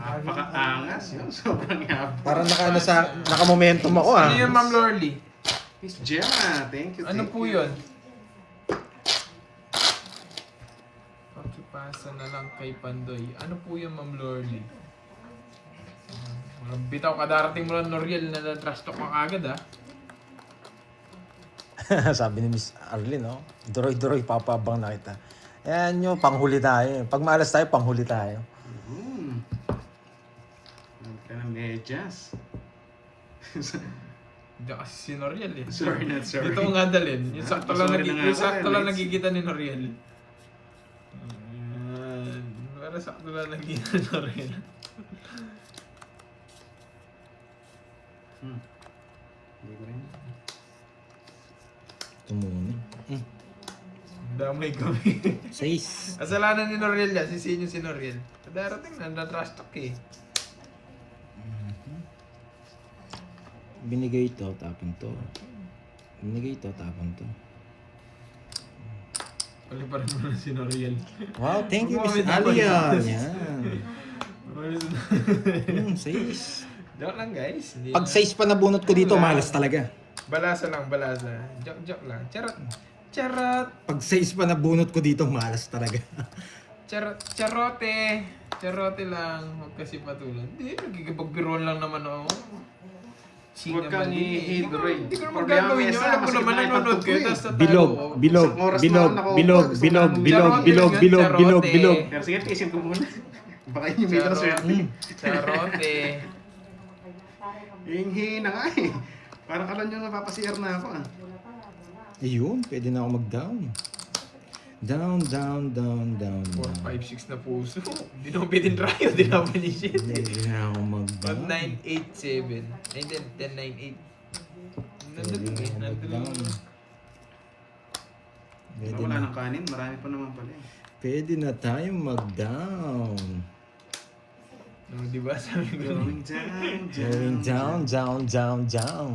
Napakaangas yun. Sobrang yabang. Parang naka-momentum ako ah. Ano yun, Ma'am Lorly? Miss Gemma, thank you. Ano thank po you. yun? Pakipasa na lang kay Pandoy. Ano po yun, Ma'am Lorly? Walang bitaw ka darating mo lang Noriel na na-trash talk ka agad ah. Sabi ni Miss Arlene, no? Duroy-duroy, papabang na kita. Yan nyo, panghuli tayo. Pag maalas tayo, panghuli tayo. Huwag ka ng medyas. Diyan kasi si Noriel eh. Sorry, not sorry. Dito ko nga dalhin. Yung sakto lang, Sorry na nga yung sakto ako, lang Alex. nagkikita ni Noriel. Ayan. Para sakto lang nagkikita ni Noriel. Hindi ko rin. Tumuni. Damay kami. 6. Kasalanan ni Noriel yan. Sisihin yung si Noriel. Darating na, na-trash talk eh. Binigay ito, tapon to. Binigay ito, tapon to. Pali pa rin mo na si Noriel. Wow, thank you, Miss Gumamit ako Alian. ng- Yan. 6. Joke lang guys. Hindi Pag na- 6 pa nabunot ko dito, malas talaga. Balasa lang, balasa. Joke lang. Charot. Charot. Pag 6 pa nabunot ko dito, malas talaga. Charote. Charote lang. Huwag kasi patulan. Hindi, nagkikipagbiruan lang naman ako. Huwag kang i-hate, Roy. Hindi ko naman gagawin nyo. Alam ko naman nanonood kayo. Tapos tatalo Bilog, ko. bilog, Isang oras bilog, na ako bilog, nakaupo. bilog, Gusto ko bilog, lang bilog, Charote bilog, yun, bilog, bilog, charote. bilog. Pero sige, tiisin ko muna. Baka yun yung swerte. Charote. Yung hina nga eh. Parang kalan yung napapasiyar na ako ah. Ayun, pwede na ako mag-down. Down, down, down, down, 4, down. 5, 6 na puso. Hindi naman pwedeng try. Hindi naman yung shit. Pwede na ako mag-down. 9, 8, 7. 10, 9, 8. Nandun Pwede eh. na ako Nandun mag-down. lang. Pwede Wala na, ng kanin, marami pa naman pala eh. pwede na tayong mag-down. No, di ba? Sabi ko. Going down, Going down, down, down, down.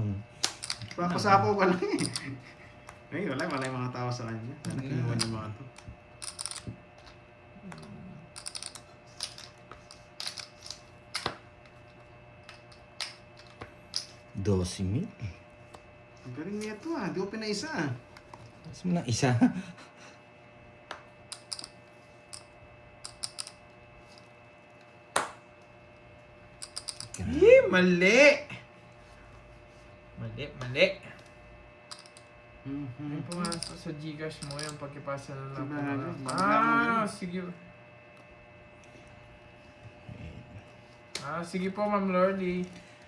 Papasapo ka lang eh. Ay, wala yung mga tao sa kanya. Sana kinuha ng mga to. $12,000. Ang galing nito ah, di ko pinaisa ah. Mas mo ng isa. Mali! Mali. May pumasok sa Gcash mo yung pagkipasa na lang. Sige. Sige. Sige po, Ma'am Lordy.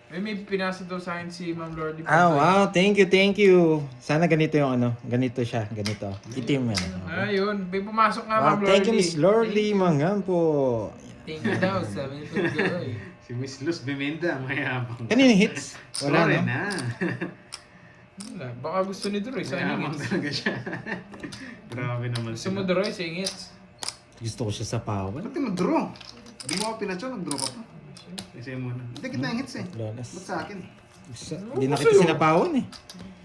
May pinasa daw sa akin si Ma'am Lordy. Ah, wow. Thank you, thank you. Sana ganito yung ano. Ganito siya. Ganito. Itim yan. Ayun. May pumasok nga, Wow, Ma'am Lordy. thank you, Miss Lordy Mangampo. Thank you daw. Sabi ko girl. Si Miss Luz Bimenda, mayabang. Kanina hits? Wala, Sorry no? na. Wala. Baka gusto ni Duroy sa Mayabang ingits. talaga siya. Grabe naman Gusto mo Duroy sa ingits? Gusto ko siya sa pawan. Ba't nag-draw? Di mo ako pinatso, nag-draw ka pa. Isa muna. Hindi kita yung hits eh. Lolas. Ba't sa akin? Hindi na kita sinapawan eh.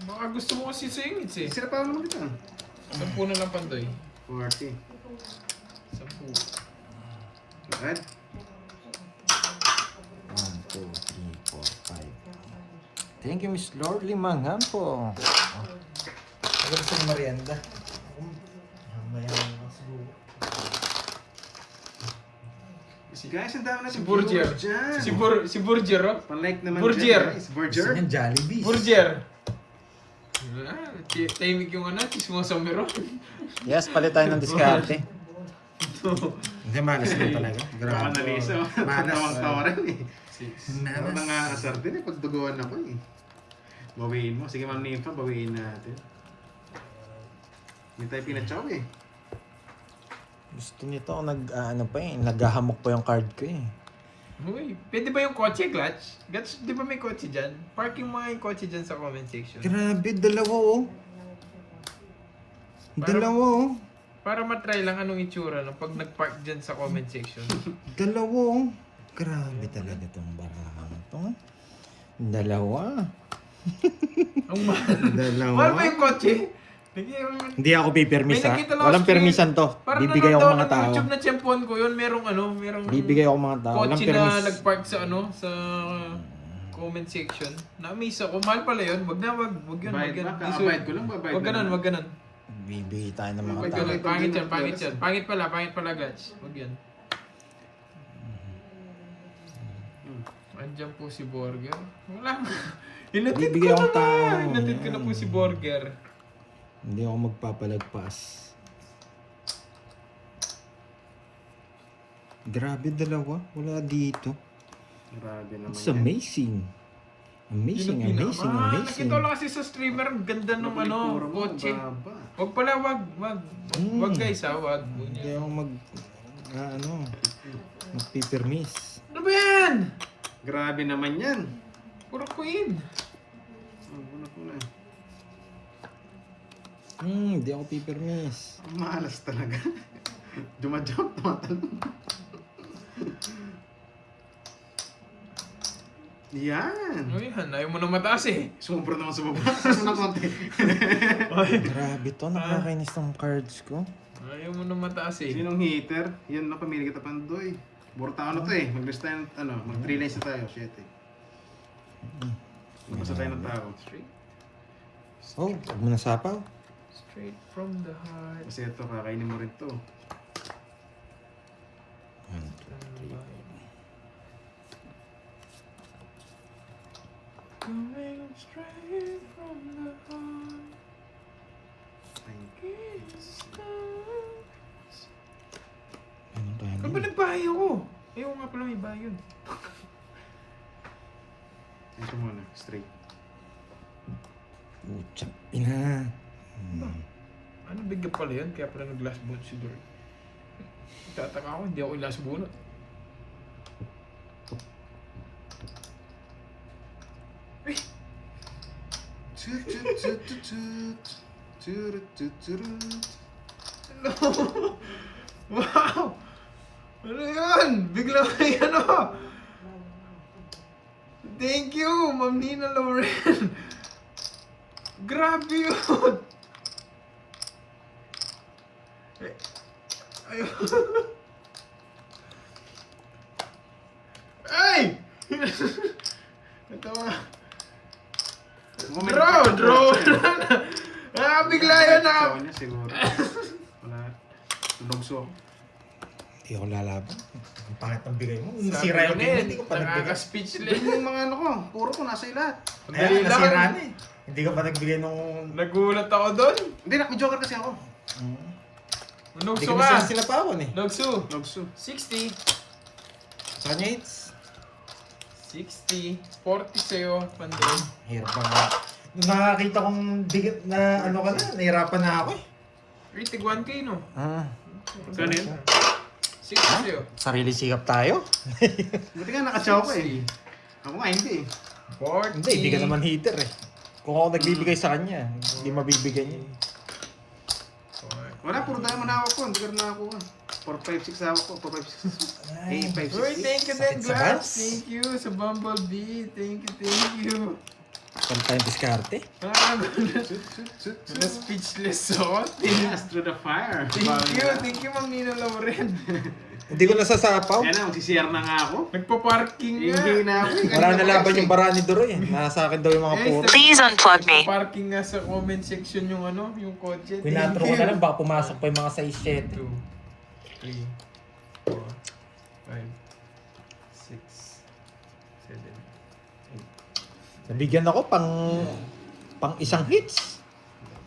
Baka gusto mo kasi sa ingits eh. Sila pa naman kita. 10 na lang Pandoy. 40. 10. Right? 1, 2, 3, 4, 5. Thank you, Miss Lordy Mangampo. Ano gusto ng merienda? Guys, ang dami na Si Burger. dyan. Si Burger oh. Pan-like naman Burger. dyan, guys. Burger. Gusto niyan Jollibee. Burger. Tahimik yung ano, chismosa meron. Yes, palit tayo ng diskarte. Hindi, malas na talaga. Baka naliso. Malas. Tawang-tawa rin eh. Ako na nga asar din eh, pagduguan ako eh. Bawiin mo. Sige, Ma'am Nympha, bawiin natin. Hindi tayo pinatsaw eh. Gusto nito, naghahamok pa yung card ko eh. Uy, pwede ba yung kotse clutch? Clutch, di ba may kotse dyan? Parking mga yung kotse dyan sa comment section. Grabe, dalawa oh. Dalawa oh. Para matry lang anong itsura no, pag nag-park dyan sa comment section. Dalawa oh. Grabe talaga itong barang to. Dalawa. Ang mahal. Dalawa. Mahal ba yung kotse? Hindi ako pipermis May ha. nakita lang ako Walang stream. permisan to. Parang Bibigay ako nanonood mga ng tao. YouTube na champion ko yun, merong Bibigay ako mga tao. Walang kotse na permis. nagpark sa sa comment section. Na-amaze ako. Mahal pala yun. Wag yun. Bayad Wag yun. ba? Kakabayad ko lang, babayad Wag ganun, wag ganun. Bibigay tayo ng mga Wag tao. ganun. Pangit yan, pangit yan. Pangit pala, Glitch. Wag yan. Andiyan po si Burger. Wala. Hinatid Bibigay ko akong na tao. nga. Hinatid ko na po si Burger. Hindi ako magpapalagpas. Grabe dalawa. Wala dito. Grabe naman It's yan. amazing. Amazing, Yun ang amazing, pinaka- amazing. Nakita ko lang kasi sa streamer, ang ganda nung Puro mo, kotse. baba. Wag pala, wag. Wag guys ha, wag. Hindi ako magpipermis. Ano ba yan? Grabe naman yan. Puro queen. Una. Hindi ako pipermis. Malas talaga. Jumajump, tumatalon. Yan. Ano yan? Ayaw mo na mataas eh. Sumubra naman sa baba. Taas mo na konti. Grabe to, nakakainis ng cards ko. Ayaw mo na mataas eh. Sinong hater? Yan na, pamili kita pandoy. Buro tao na to eh. Mag-list tayo, mag 3 lines na tayo. Shit eh. Magbasa tayo ng tao. Oh, huwag mo na sapaw. Straight from the heart. Kasi ito, kakainin mo rin to. 1, 2, 3. Coming straight from the heart. Ano tayo Ano ba na? nagbahay ako? Ayaw nga pala may bahay yun. Ito muna, straight. Pucha, ina. Ano bigla pala yan? Kaya pala nag-last bunot si Dory. Tataka ako, hindi ako last bunot. Ay! Ano? Wow! Ano yun? Bigla may ano? Thank you, Ma'am Nina Lauren. Grabe yun. Ayun. Ay! Ito nga. Draw! Bigla yan na. Sawa niya siguro. Wala. Tulogso. Hindi ako lalaban. Ang pangit ng bigay mo. Sabi Nasira ko yung na game, eh, hindi ko pa nagbigay. nakaka-speechless. Yung mga ano ko, puro ko nasa lahat. Ayan, nasira na eh. Hindi ka pa nagbigay nung... Nagulat ako doon. Hindi na, may joker kasi ako. Hindi Nogso ka ka. na sinapawan eh. Nogso. Logso. 60. Sa kanya hits. 60. 40 sa'yo, Pandoy. Hirap pa nga. Nung nakakita kong bigat na ano ka na, nahirapan na ako eh. Uy, tig 1K no? Kano yun? 60 sa'yo. Sarili sikap tayo? Buti nga nakachaw ko eh. Ako nga hindi eh. 40. Hindi, hindi ka naman hitter eh. Kung ako nagbibigay sa kanya, hindi mabibigay niya. Wala, puro tayo manawak ko. Hindi ka rin nakakuha. 4, 5, 6 hawak ko. 4, 5, 6. 8, 5, 6. Uy, thank you din, Sakit sa Glass. hands. Thank you sa Bumblebee. Thank you. Sometimes diskarte. Na speechless ako. Yes, through the fire. Thank you, Ma'am Nina Lauren. Hindi ko nasasapaw. Yan na, magsisiyar na nga ako. Nagpa-parking nga. Hindi na ako eh. Wala na laban yung bara ni Doroy eh. Nasa akin daw yung mga Guys, puro. Please unplug me. Parking nga sa comment section yung yung kotse. Kung natro ko na lang, baka pumasok pa yung mga 6-7. 2, 3, 4, 5, 6, 7. Nabigyan ako pang isang hits.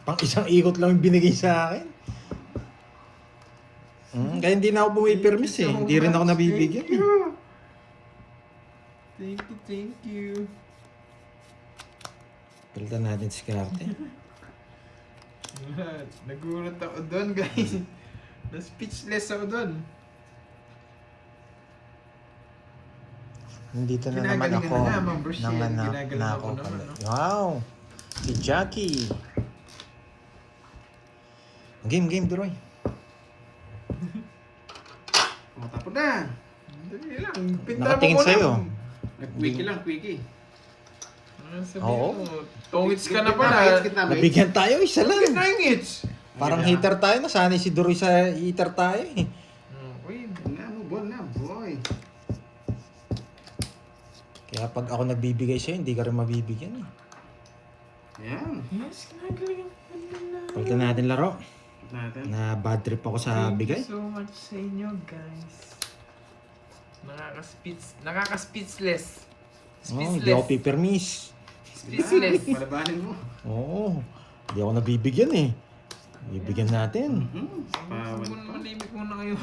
Pang isang ikot lang yung binigay sa akin. Kaya hindi na ako bumipermis eh. Hindi rin ako nabibigyan eh. Thank you. Palitan natin si Karte. Nagulat ako doon, guys. Na-speechless ako doon. Nandito na naman Ginagalingan ako. na nga, Ma'am Rochelle. Nanganak Ginagalingan na ako ako naman, pala. no? Wow! Si Jackie. Game, Duroy. Matapon na. Dali lang. Pinta mo Nakatingin muna. sa'yo. Nag-quickie lang, quickie. Ano sabihin Oo. mo? Tongits ka na Gitna pala. mates, gitna mates. Nabigyan tayo, isa lang. Bakit 9 hits? Parang Hindi hitter tayo, nasanay si Duroy sa hitter tayo eh. Uy, Na mo, ball na, boy. Kaya pag ako nagbibigay sa'yo, hindi ka rin mabibigyan eh. Yan. yes, kinagaling. Palitan natin laro. Natin. Na bad trip ako sa bigay. Thank you so much sa inyo, guys. Nakaka-speechless. Oh, hindi ako pipirmis. Speechless. Palabanin mo. Oo. Hindi ako nabibigyan eh. Bibigyan natin. Bawal pa. Malimik muna kayo.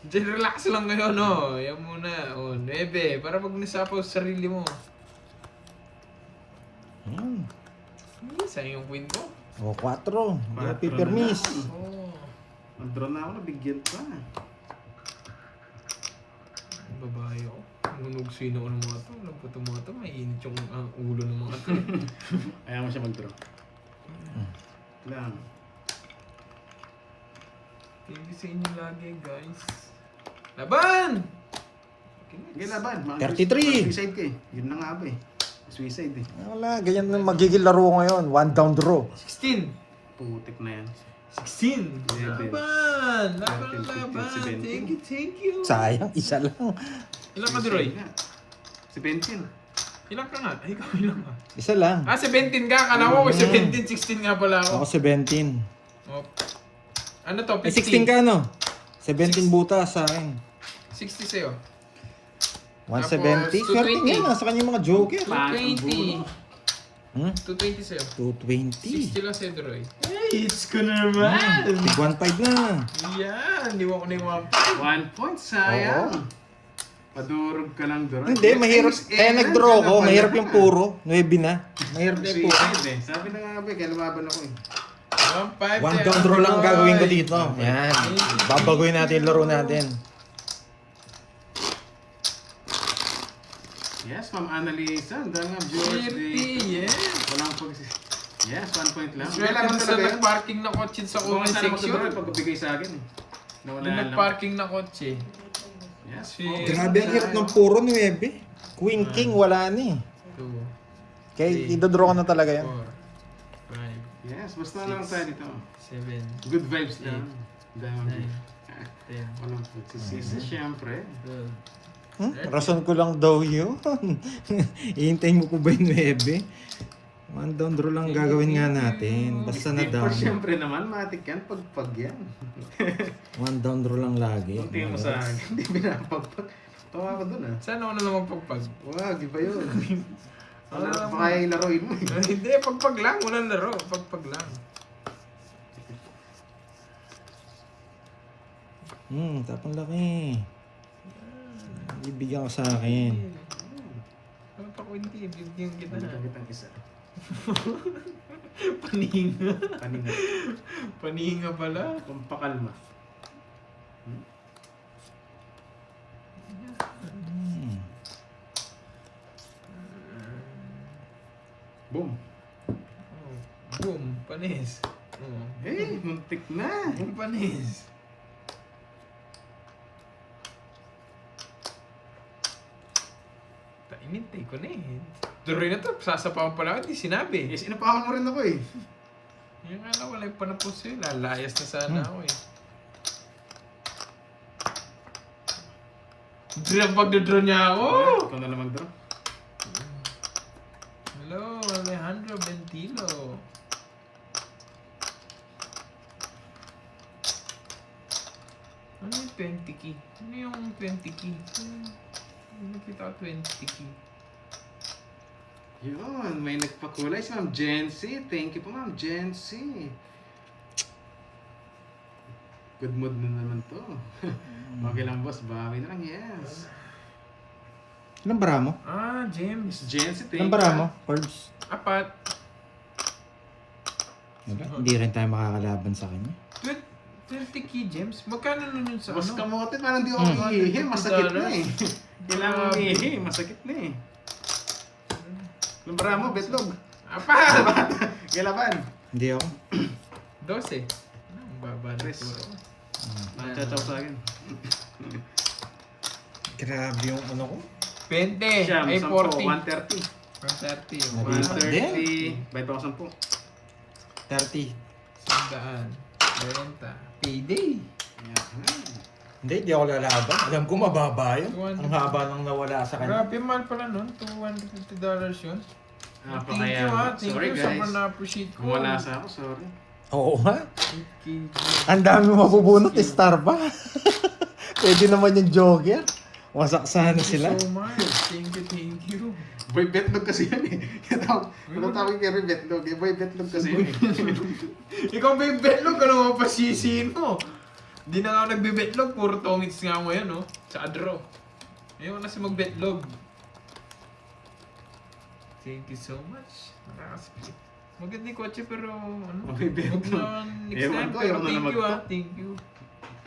Diyan, relax lang kayo, no? Yan muna. O, 9. Para pag nisapaw sa sarili mo. Ayan. Sayang yung win ko. O, 4. Hindi ako 4 pipirmis. na lang. Oo. Mag-draw na ako, nabigyan pa. Babae ako. Ngunog sino ko ng mga to. Alam ko itong mga to. Mainit yung ulo ng mga to. Ayaw mo siya mag-draw. Lang. Thank you sa inyo lagi, guys. Laban! Sige, laban. 33. Suicide ka eh. Yun na nga ba eh. Suicide eh. Wala, ganyan na magiging laro ngayon. 1 down draw. 16! Putik na yan. 16! Eleven. Laban! Laban, 13, 15, laban! 17. Thank you, thank you! Sayang, isa lang. Ilan ka, Duroy? Suicide nga. 17. Ilan ka nga? Ay, ikaw ilan ka? Isa lang. Ah, 17 ka! Kala ko 17, 16 nga pala Ako ako. 17. Oh. Ano to? Ay, 16 15? ka no? 17 butas sa akin. 60 sa'yo. 170. Tapos, Swerte 220. niya, nasa kanya yung mga joker. 220. Hmm? 220 sa'yo. 220. 60 lang sa'yo, Duroy. Hey, it's ko na naman! Tig 1.5 na. Yan! Di mo ko na yung 1 point, sayang. Padurog ka lang doon. Hindi, mahirap. Kaya nag-draw ko, mahirap yung puro. 9 na. Mahirap na yung puro. Suicide eh. Sabi na nga ba, kaya lumaban ako eh. 1.5. 1 down draw lang gagawin ko dito. Yan. Babaguhin natin yung laro natin. Yes, Ma'am Annalisa. Ang dami nga viewers 30, dito. yes! Walang pag... Yes, 1 point lang. Swerte Kailangan na sa talaga yun. nag-parking na kotse sa Kung comment saan ako section. sa pagbibigay sa akin eh. Nawala Yung lang. nag-parking na kotse. Yes, Si- focus Grabe ang na hirap tayo. ng puro 9. Queen King, wala na eh. 2, Kaya idodraw ko na talaga yan. 4, 5, Yes, basta na lang tayo dito. 7, Good vibes lang. Diamond 9, View. 10, Walang pagsisisi, syempre. 12. Rason ko lang daw yun. Ihintayin mo ko ba yung 9? 1 down draw lang gagawin nga natin. Basta na Steve, down. for syempre naman, matik yan, pagpag yan. 1 down draw lang lagi. Kung tingin mo sa akin, hindi pinapagpag. Tawa ko dun ah. Sana ako na naman pagpag. Wag, iba yun. Ano naman? Baka yung laruin mo eh. Hindi, pagpag lang. Walang laro. Pagpag lang. Tapang laki. Ibigyan ko sa akin. Ano pa ko hindi? Bibigyan kita Balikan na. kitang isa. Paninga. Kanina. Paninga pala. Pampakalma. Boom. Oh. Boom. Panis. Oh. Hey, muntik na. Boom, panis. Inintay ko na eh. Duroy na to. Sasapawan pala ako. Hindi sinabi. Yes, inapakan mo rin ako eh. Yung nga lang, wala yung panapos yun. Lalayas na sana ako eh. Pagdadraw niya ako! Ikaw na lang mag-draw. Hello, Alejandro Bentilo. Ano yung 20 key? Ano yung 20 key? Nakita ko 20 key. Yun, may nagpakulay si Ma'am Jency. Thank you po, Ma'am Jency. Good mood na naman to. Okay lang, boss. Bawi na lang, yes. Ilang bara mo? Ah, James. Jency, thank Ilang you. bara mo? Cards? 4. Wala. Hindi rin tayo makakalaban sa kanya. 20 key, James? Magkano nun yun sa Boss ano? kamote, parang di ako iihi. Masakit na eh. Kailangan mo iihi. Masakit na eh. Lumbara mo, betlog. 4! Kailaban. Hindi ako. 12. Ang baba na Tres. puro. Nachachaw sa akin. Grabe yung ano ko. 20. Siyam, Ay, 10, 40. 130. From 30. Nalipat din. 30. Bayad pa ako 30. 100. 40. Payday. 10. Yan. Hindi ako lalaban. Alam ko mababa yun. 200. Ang haba nang nawala sa kanya. Grabe, mahal pala nun. $250 yun. Pa Thank kaya. you ha. Thank Sorry you. guys. Sobrang na-appreciate ko. Kung wala sa ako, sorry. Oo nga. Thank you. Ang dami mabubunot, star pa. Pwede naman yung jogger. Wasaksahan na sila. Thank you so much. Thank you, thank you. Boy, betlog kasi yan eh. Ano tawag kay betlog? Boy, betlog kasi yan eh. Ikaw ba yung betlog? Ano mo pasisiin mo? Di na nga ako nagbe-betlog. Puro tongits nga mo yan, no? Sa draw. Ayaw na si mag-betlog. Thank you so much. Nakakasplit. Maganda yung kotse pero ano? May betlog. Huwag na next Ewan time. ko, Pero ewan na thank naman you to. ah. Thank you.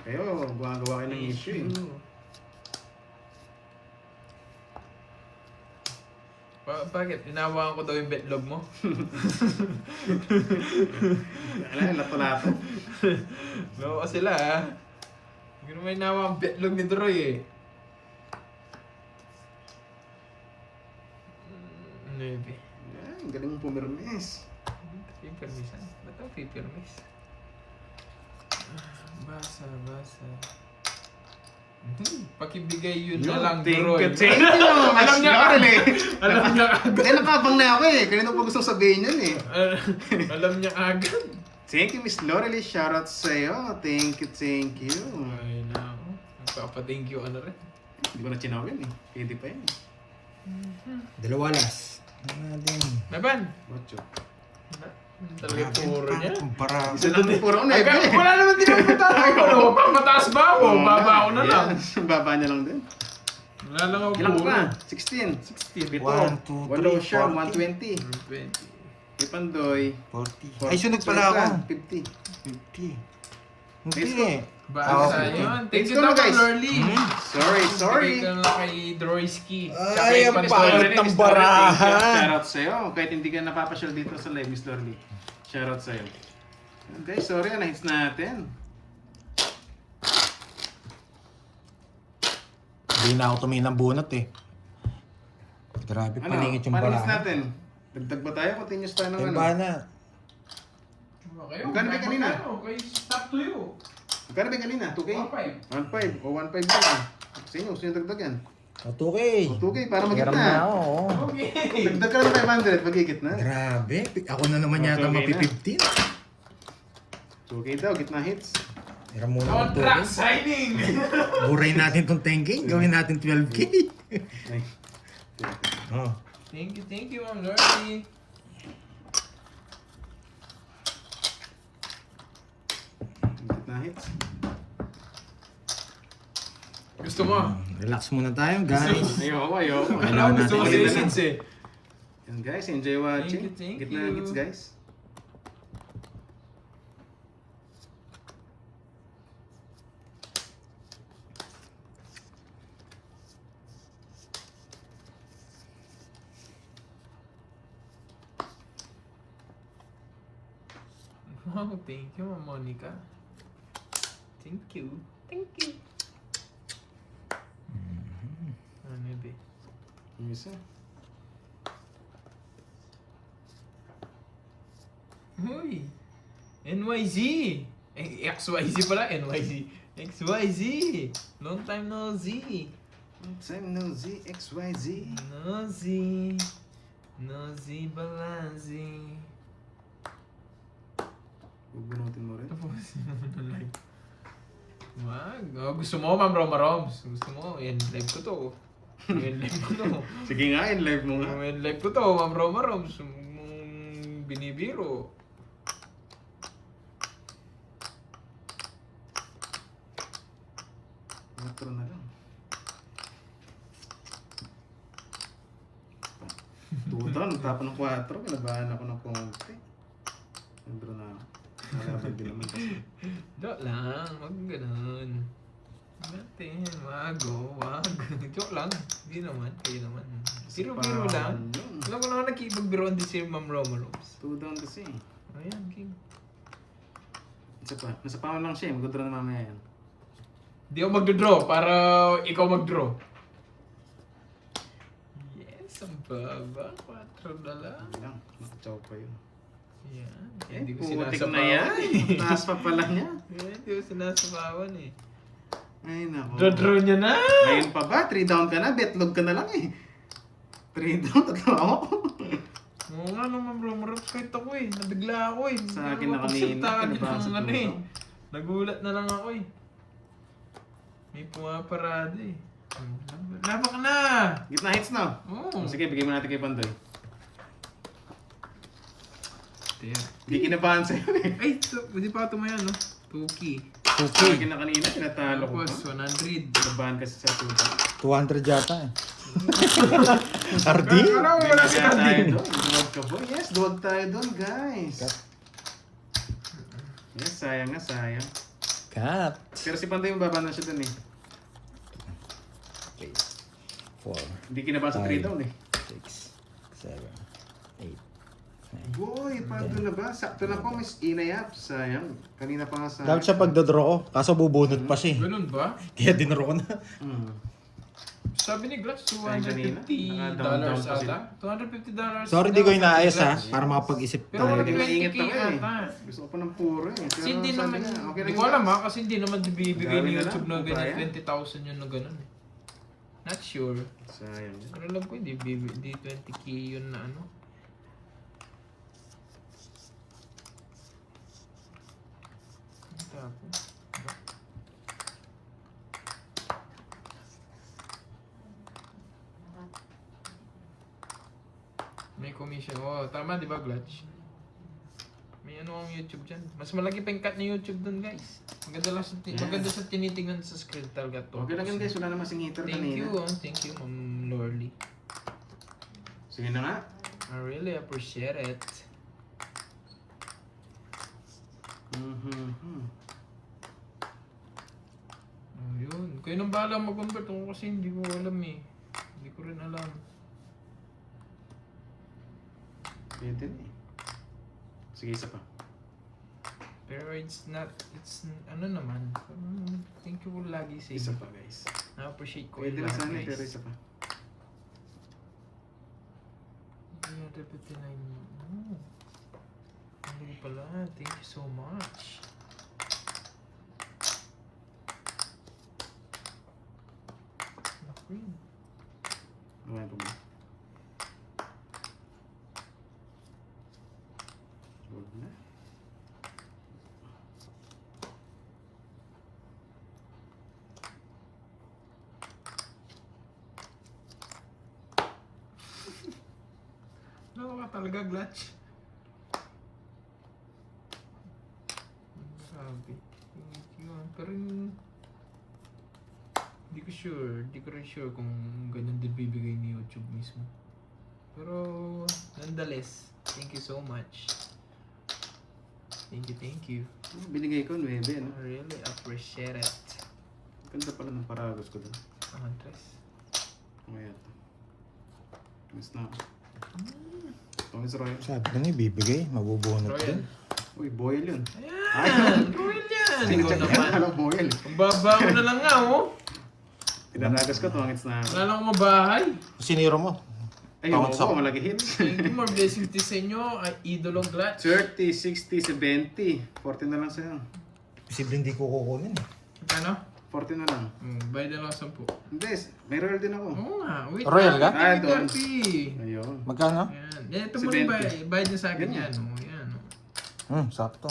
Kayo, gumagawa kayo ng issue eh. Bakit? Inawakan ko daw yung betlog mo? Alam, lato-lato. Loko sila ah. Hindi naman inawa ang betlog ni Droy eh. Maybe. Yan, galing mong pumirmes. Pipirmisan? Ba't ang pipirmis? Basa. Pakibigay yun na lang, Droy. Thank you. Alam niya Alam eh. Alam niya agad. Eh, nakabang na ako eh. Kanina pa gusto sabihin yun eh. Alam niya agad. Thank you, Miss Lorely. Shoutout sa'yo. Thank you. Ay na ako. Nagpapa-thank you ano rin. Hindi ko na chinawin eh. Pwede pa yun eh. Dalawa last. Ano natin? Naban? Bacho. Talaga puro niya. Para. Isa lang puro na eh. Wala naman din ako mataas. Ano pa? Mataas ba ako? Baba ako na lang. Baba niya lang din. Wala lang ako Ilang puro. pa? 16. 16. Pito. 1, 2, 3, Walo siya, 40. 120. Ipandoy. 40. Ay, sunod pala ako. 50. 50. Hindi. Basa yun. Thank you Let's go, daw guys. kay Lorly. Sorry. Bigay ka lang kay Droyski. Ay, ang pangit ng barahan. Shoutout sa'yo. Kahit hindi ka napapasyal dito sa live, Miss Lorly. Shoutout sa'yo. Guys, sorry, na-hits natin. Hindi na ako tumingin ng bunot eh. Grabe paningit yung paano hits barahan. natin? Dagdag ba tayo? Continuous tayo ng Yung ano? bana. Okay, Magkano ba kanina? Okay, stop to you. Magkano ba yung kanina? 2K? 1.5. 1.5 o 1.5 ba? Sa inyo, gusto nyo dagdag yan? O, 2K. O 2K para magit Hiram na. na ako. oo. Okay. Dagdag ka lang ng 500, magigit na. Grabe. Ako na naman yata 2K na. mapi-15. 2K daw, gitna hits. Hiram muna ng Contract 2K. signing! Buray natin tong 10K. Gawin natin 12K. Ay. Oh. Thank you, Ma'am Lorly. Gitna hits. Gusto mo? Relax muna tayo, guys. Ayoko. Kailangan Gusto mo natin si ulit. Sins eh. Yan guys, enjoy watching. Thank Gitna you. hits guys. Wow, thank you, Ma'am Monica. Thank you. Ano ba? Yung isa. Uy! NYZ! Eh, XYZ pala, NYZ. XYZ! Long time no Z. Time no Z, XYZ. No Z. No Z Balanzi. Bubunutin mo rin. Tapusin mo na live. Wag. Oh, gusto mo, Ma'am Roma Roms? Gusto mo? Yan, live ko to. Yan, live ko to. Sige nga, in live mo nga. Yan, live ko to, Ma'am Roma Roms. Binibiro. Matro na lang. Tuto, nagtapon ng 4. Kinabahan ako ng konti. Nandro na ako. Nalaban din naman kasi. Joke lang, wag ganun. Natin, wag. Joke lang. Hindi naman, kayo naman. Biro-biro lang. Yun. Alam ko naman nakikipagbiroan din si Ma'am Roma Roms. 2 down kasi. Ayan, King. Isa pa. Nasa pangon lang siya. Mag-draw na mamaya yan. Di ako magdodraw para ikaw magdraw. Yes. hits ang baba. 4 na lang. Lang, nakachaw pa yun. Yan. Eh, Hindi ko putik sinasabawan na yan. eh. Taas pa pala niya. Yan, hindi ko sinasabawan eh. Ay, nako. Draw niya na! Ngayon pa ba? 3 down ka na? Betlog ka na lang eh. 3 down, tatlo ako. Oo nga naman bro, marapit ako eh. Nabigla ako eh. Sa akin na Pagsaltaan kanina, ng kinabasa ano ko eh. ito. Nagulat na lang ako eh. May pumaparada eh. Labak na! Gitna hits na. Oo. Sige, bigay mo natin kay Pandoy. Tiyan. Hindi kinabahan sa'yo eh. Ay, hindi pa tumaya no? 2K. Sa Okay. akin na kanina, tinatalo ko Tapos pa. 100. Kinabahan kasi sa tuta. 200 yata eh. RD? Akala ko wala si Kaya tayo Andy. doon. Duwag ka po. Yes, duwag tayo doon, guys. Yes, sayang nga, sayang. Cut. Pero si Pandoy mababa na siya doon eh. 3, 4, Hindi kinabahan sa 3 down eh. 6, 7, 8. Boy, paano na ba? Sakto na po, Miss Inayap. Sayang. Kanina pa nga sa... Dapat siya pagdodraw ko, kaso bubunot pa siya eh. Ganun ba? Kaya dinraw ko na. Hmm. Sabi ni Glass, Sayang kanina. $250 Naka-down pa sila. ata. $250. Sorry, di ko inaayos ha, Glass. para makapag-isip Pero tayo. wala Hindi naingat 20K ako eh. ata. Gusto ko pa ng puro eh. Pero Kasi hindi sabi naman, niya, okay hindi lang ko yun. alam ha, kasi hindi naman bibigay Gawin ni na YouTube lang, na kung kaya. ganyan, 20,000 yun na ganun eh. Not sure. Sayang. Pero alam ko hindi, hindi 20K yun na ano. Tapos, may commission. Oh, tama di ba, Glutch? May ano ang YouTube dyan. Mas malaki pa yung cut ni YouTube dun, guys. Maganda lang sa, maganda sa tinitingnan sa screen talaga to. Okay lang yun guys, wala naman sing heater Thank kanina. you, thank you, Ma'am Lorly. Sige na nga. I really appreciate it. Mhm. Oh, yun. Kayo nang bahala mag-convert ako kasi hindi ko alam eh. Hindi ko rin alam. Pwede na eh. Sige, isa pa. Pero it's not, it's ano naman. Thank you lagi sa Isa inyo. pa guys. Na-appreciate ko Pwede yung na lahat, sana eh, guys. pero isa pa. 359. Oh. Ano pala? Thank you so much. Naku yun. Okay pa ba? Huwag na. Ano ka talaga, Glutch? Grabe. Thank you. Pero hindi ko sure. Hindi ko rin sure kung ganun din bibigay ni YouTube mismo. Pero nonetheless, thank you so much. Thank you, thank you. Binigay ko 9, no? I really appreciate it. Ganda pala ng paragos ko doon. Andres. Ngayon. Miss na ako. Thomas Royal. Sabi ko na ibibigay, mabubunot Royal. din. Uy, Boyle yun. Ayan! Royal yan! Ikaw naman. Alam, Boyle. Ang baba ko na lang nga, oh. Pinaragas ko, tumangits na ako. Wala lang akong mabahay. Siniro mo. Ay, Tumangits oo, ako. malaki hits. Thank you, more blessings to sa inyo. Ay, idolong Glutch. 30, 60, 70. 40 na lang sa'yo. Posible hindi ko kukunin eh. Ano? 40 na lang. Bayad na lang 10. Hindi, may royal din ako. Oo nga. Wait Royal lang, ka? Ah, give me doon. 30. Ayun. Magkano? Yan. Ito mo rin 70. bayad niya sa akin Yan. yan. Oh, yan. Sakto.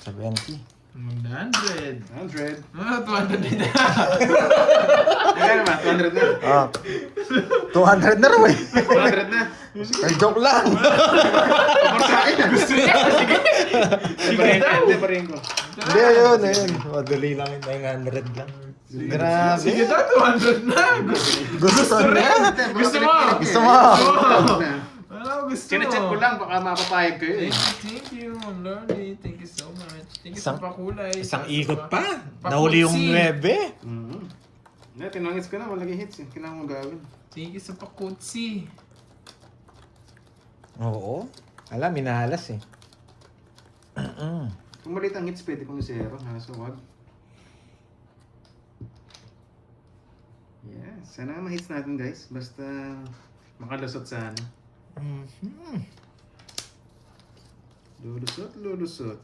70. 100. 100. Ah, 200 din. Magkano ba? 200 na. Ah. 200 na raw eh. 200 na. Ay, joke lang. Pabor sa akin. Gusto niya. Sige. Hindi pa rin ko. Hindi, ayun. Madali lang yung 900 lang. Grabe. Sige daw, 200 na. Gusto niya. Gusto mo? Gusto mo. Wala, gusto mo. Sinachat ko lang, baka mapapayag kayo eh. Thank you, Lordy. Thank you so much. Thank you Isang- sa pakulay. Isang sa- ikot pa. Pakutsi. Nahuli yung 9. Hindi, tinangits ko na, malaki hits eh. Kailangan mo gawin. Thank you sa pakutsi. Oo. Alam, minahalas eh. Kung maliit ang hits, pwede kong zero. So, wag. Yes. Sana nga ma-hits natin guys. Basta Makalusot sa ano. Mhm. Lulusot.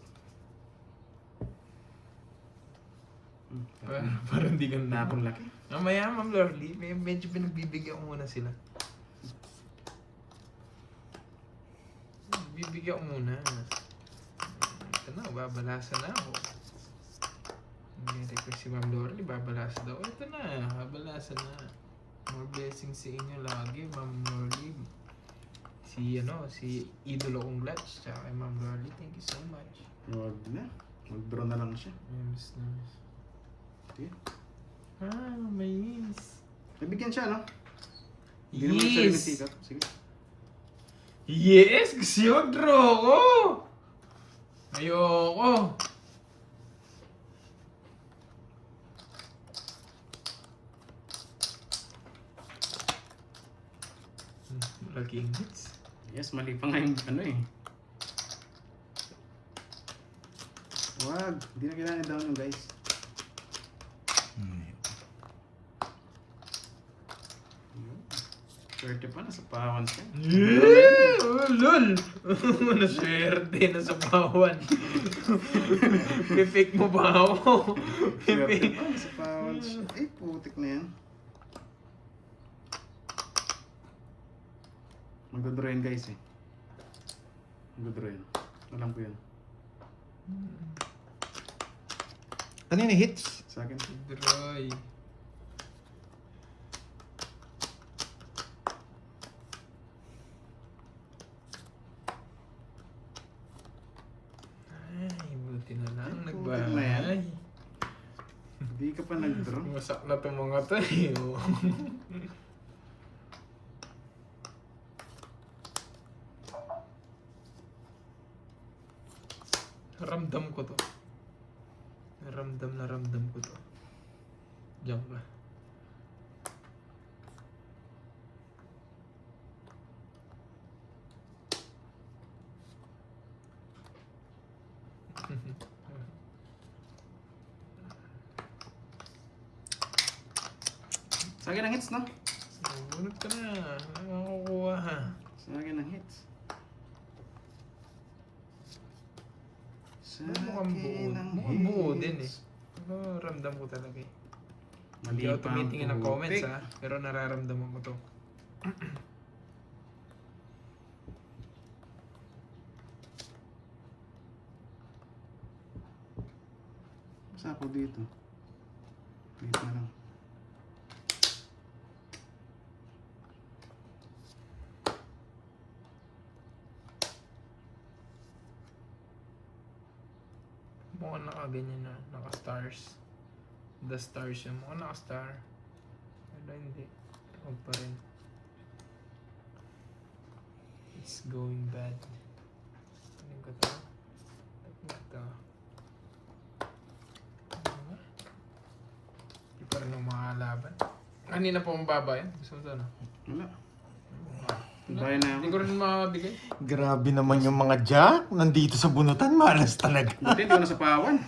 Parang di ka Napon laki. Mamaya, Ma'am Lorly, medyo pinagbibigyan ko muna sila. Bibigyan ko muna. Ito na, babalasan na ako. May request si Ma'am Lorly, babalasan daw. Ito na, babalasan na. More blessings sa inyo lagi, Ma'am Lorly. Si idolo kong Latch, tsaka kay Ma'am Lorly, thank you so much. Wag na. Mag-draw na lang siya. Nice. Okay. May yes. Nabigyan siya, no? Hindi naman siya rin Yes! sikat. Sige. Yes! Gusto nyo mag-draw ko! Ayoko! Malaking hits. Yes, mali pa nga yung ano eh. Wag. Hindi na kailangan i-down yung guys. Swerte pa, nasa pawan siya. Yeah! Oh, lol! Naswerte na sa pawan. Pipik mo ba ako? Swerte Pipik. pa, nasa pawan siya. Eh, putik na yan. Magdodraw yun guys eh. Magdodraw yun. Alam ko yun. Kanina hits? Sa akin. Droy. Ay, buti na lang. Ay, putik na yan. Nagbahay. Hindi ka pa nag-draw. Masak na itong mga to eh. Oh. Ramdam ko to. Ramdam ko to. Diyan ka. Sa akin ang hits, no? Bunot ka na. Nakakukuha ha. Sa akin ang hits. Sa Mukhang buo. akin ang Mukhang buo hits. din eh. Pero ramdam ko talaga eh. Mali Hindi ako pa ang tumitingin ng comments putik. ha. Pero nararamdaman ko to. Basta ako dito. Dito na lang. Mukhang nakaganyan na. Naka-stars. The stars yun. Mukhang naka-star. Pero hindi. Huwag pa rin. It's going bad. Ano ko to? Ito. Hindi pa rin ang mga laban. Kanina pa mong baba yan. Gusto mo to, no? Wala. Bayan na Hindi ako. ko rin makabigay. Grabe naman yung mga jack. Nandito sa bunutan, malas talaga. Buti, hindi ko nasa pawan.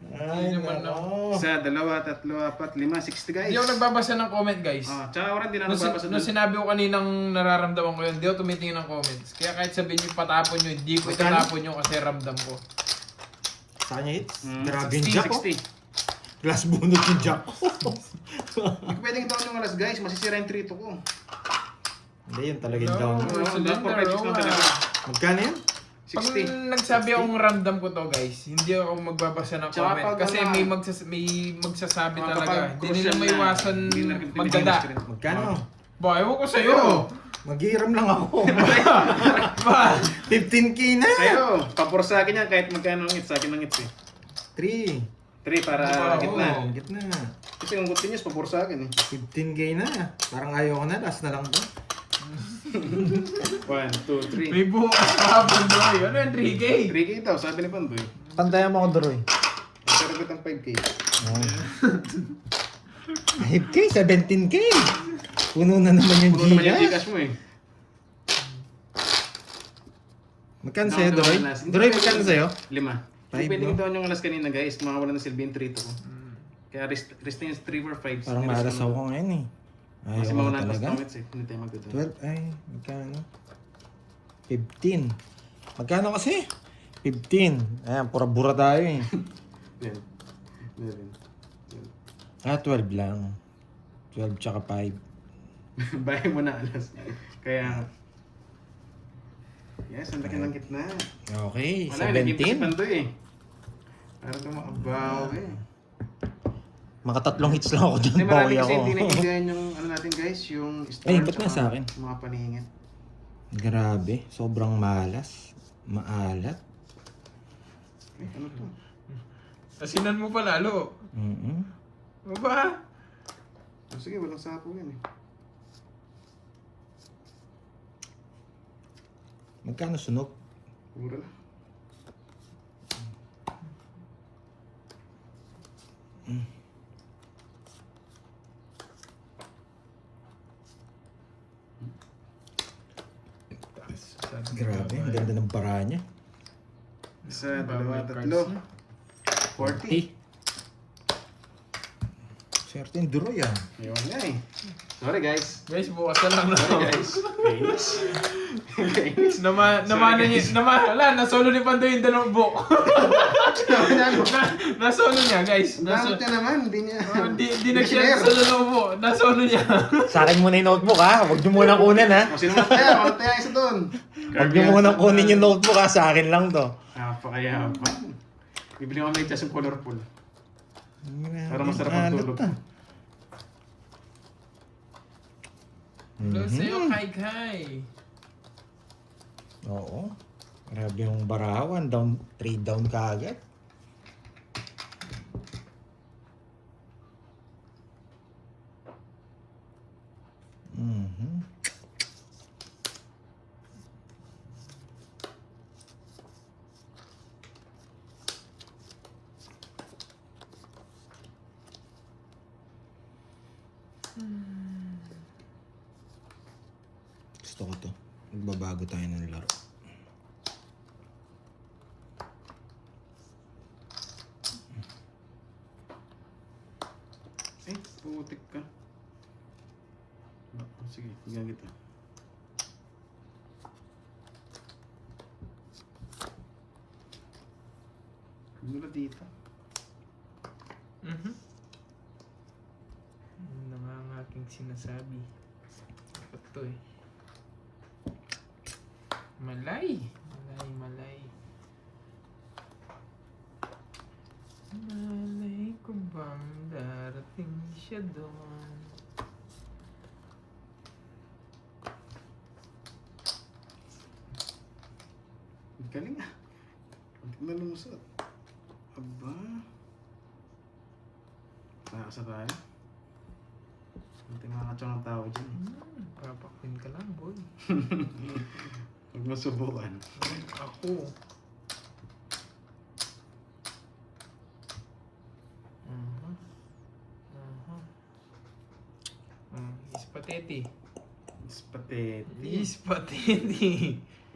Ay, naman nako. Isa, dalawa, tatlo, apat, lima, 60 guys. Hindi ako nagbabasa ng comment, guys. Tsaka ako rin, di na Nung nagbabasa doon. sinabi ko kaninang nararamdaman ko yun, hindi ako tumitingin ng comments. Kaya kahit sabihin nyo patapon nyo, hindi ko Magkano? itatapon nyo kasi ramdam ko. Sa kanya hits? Mm, Grabe yung 60, jack, oh. 60. Plus bunot yung jack. Hindi ko pwedeng down yung alas guys, masisira yung trito ko. Hindi, yun talaga yung down. No. Oo, down for 5 lang talaga. Magkano yan? Pag 60. nagsabi akong ramdam ko to, guys, hindi ako magbabasa ng Tsaka comment. pag Kasi ano, may magsasabi Kapag talaga. Hindi crucial nila na, maiwasan hindi na magdada. Magkano? Ba, ewan ko sa'yo. Mag-iiram lang ako. Ba? 15k na! Kayo, papor sa akin yan kahit magkano ang hits. Sa akin ang hits eh. 3. 3 para Oo. gitna. Gitna. Kasi kung continuous, papor sa akin eh. 15k na. Parang ayaw ko na. Last na lang to. 1, 2, 3. May bukas pa hapon doy. Ano yan, 3K? 3K daw, sabi ni Pandoy. Pantayan mo ako, Doroy. Sagot ang 5K. 5k, 17k. Puno na naman yung Puno naman yung Gcash. Gcash mo eh. Magkano sa'yo, Doroy? Doroy, magkano sa'yo? 5. Five, Pwede no? down yung alas kanina guys, mga wala na silbi yung trito ko. Kaya rest na yung 3 or 5. Parang malas ako ngayon eh. Ay, Kasi oo mauna na talaga. stomach eh. Hindi tayo magdudun. 12, ay, magkano? 15. Magkano kasi? 15. Ayan, pura-bura tayo eh. Yan. Yan. Ah, 12 lang. 12 tsaka 5. Bahay mo na alas. Kaya, yes, ang laki ng gitna. Okay, Wala, naging pa si 17. Pandoy eh. Parang tumakabaw eh. Makatatlong hits lang ako dyan, Hindi, marami bawi kasi ako. hindi naiintindihan yung ano natin guys, yung star. Ay, ba't tsaka nasa akin? Mga paningin. Grabe, sobrang malas. Maalat. Eh, ano to? Asinan mo pa lalo. Mm-mm. Ano ba? Oh, sige, walang sapo yan eh. Magkano sunog? Pura na. Grabe, ang ganda ng para niya. Isa, dalawa, Cards tatlo. niya. 40. Swerte yung duro yan. Ayun nga eh. Sorry guys. Guys, bukas na lang na. Sorry guys. Kainis. Namana niya, wala, nasolo ni Pandoy yung dalawang book. Nasolo niya, guys. Bakit niya naman? Hindi niya. Di nag-share sa dalawang book. Nasolo niya. Sa akin muna yung notebook ha. Huwag niyo muna kunin ha. O, sino mataya? Mataya isa doon. Huwag niyo muna kunin yung notebook ha. Sa akin lang to. Napakayabang. Bibili ko may chas yung colorful. Para masarap ang Alat tulog. ah. Hello sa'yo, Kai. Oo. Grabe yung barawan. 3 down ka agad. Mhm. Gusto ko to. Magbabago tayo ng laro. Eh, putik ka. Sige, hinggan kita. Mula dito. Ano na nga ang aking sinasabi. Dapat to eh. Malay. Malay. Malay ko bang darating siya doon. Ang galing ah. Ang na lumusot. Aba. Nakasa tayo. Hindi makakatsong ng tao dyan. Papakwin ka lang, boy. Huwag masubukan. Ako. Ispateti. Spaghetti. Ispateti.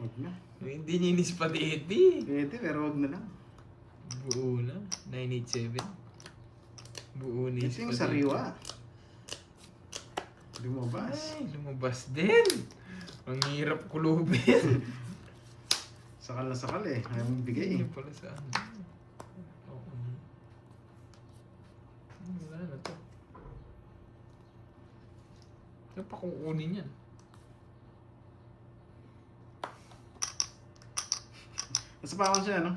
Huwag na. Hindi niya inispateti. Pwede, pero huwag na lang. Buo na. 987. Buo ni Ito yung sariwa. Lumabas. Ay, lumabas din. Ang hirap kulubin. Sakal na sakal eh. Ayaw mong bigay eh. Hindi pala sa ano. Oo. Wala na to. Ano pa kukunin yan? Nasa pawan siya, no?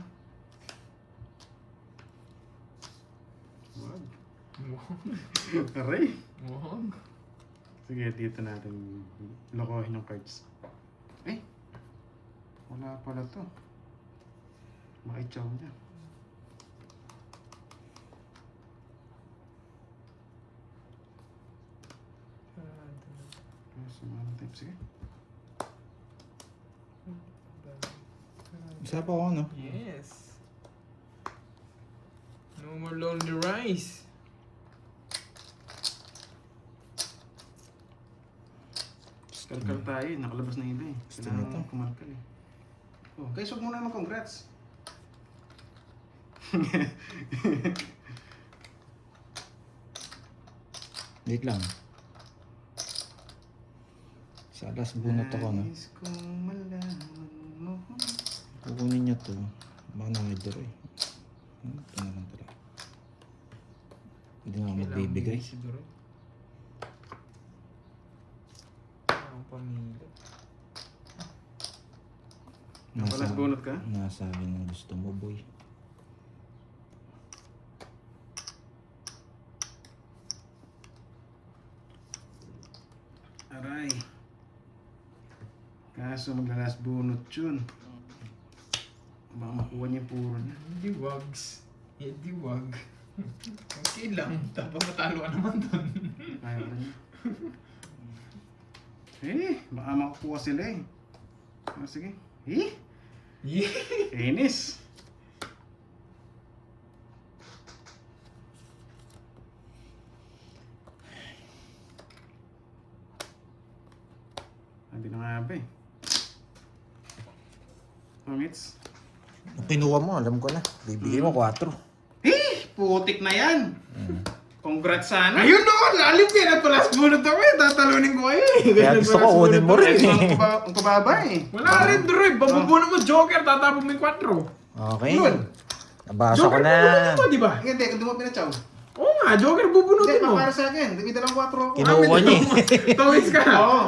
Wag. Aray. Muhang. Sige, dito natin lokohin yung cards. Eh! Wala pala to. Makichaw niya. Sumama type. Sige. Isa pa ako, no? Yes. No more lonely rice. Kalkal tayo eh. Nakalabas na iba eh. Gusto mo to? Kailangan kumalkal eh. Oh, guys, huwag muna naman congrats. Wait lang. Sa last bunot ako na. Nais kong malaman mo. Kukunin niya to. Baka na-withdraw eh. Ito na lang talaga. Hindi na ako magbibigay. Si Doro. Ang pamilya. Last bunot ka? Nasabi ng gusto mo, boy. Aray. Kaso maglalas bunot yun. Baka makuha niya puro na. Hindi wags. Hindi wag. Okay lang. Tapos matalo ka naman dun. Ayaw na niya. Baka makukuha sila eh. Sige. Yeah. Inis. Hindi na nga ba eh. Mamits? Nung kinuha mo, alam ko na. Bibigay mo 4. Putik na yan. Congrats sana. Ayun no! Lalim yan at palas bunot ako eh. Tatalunin ko kayo eh. Kaya gusto ko, unin mo rin Ito eh. ang kababa eh. Wala rin Doro eh. Babubuno mo Joker. Tatapon mo yung 4. Okay. Yun. Nabasa ko Joker na. bubunutin mo, di ba? Hindi, kung di mo pinachaw. Oo nga, Joker Hindi, bubunutin mo. para sa akin. Hindi dalang 4 ako. Kinuha niya eh. Tawis ka. Oo.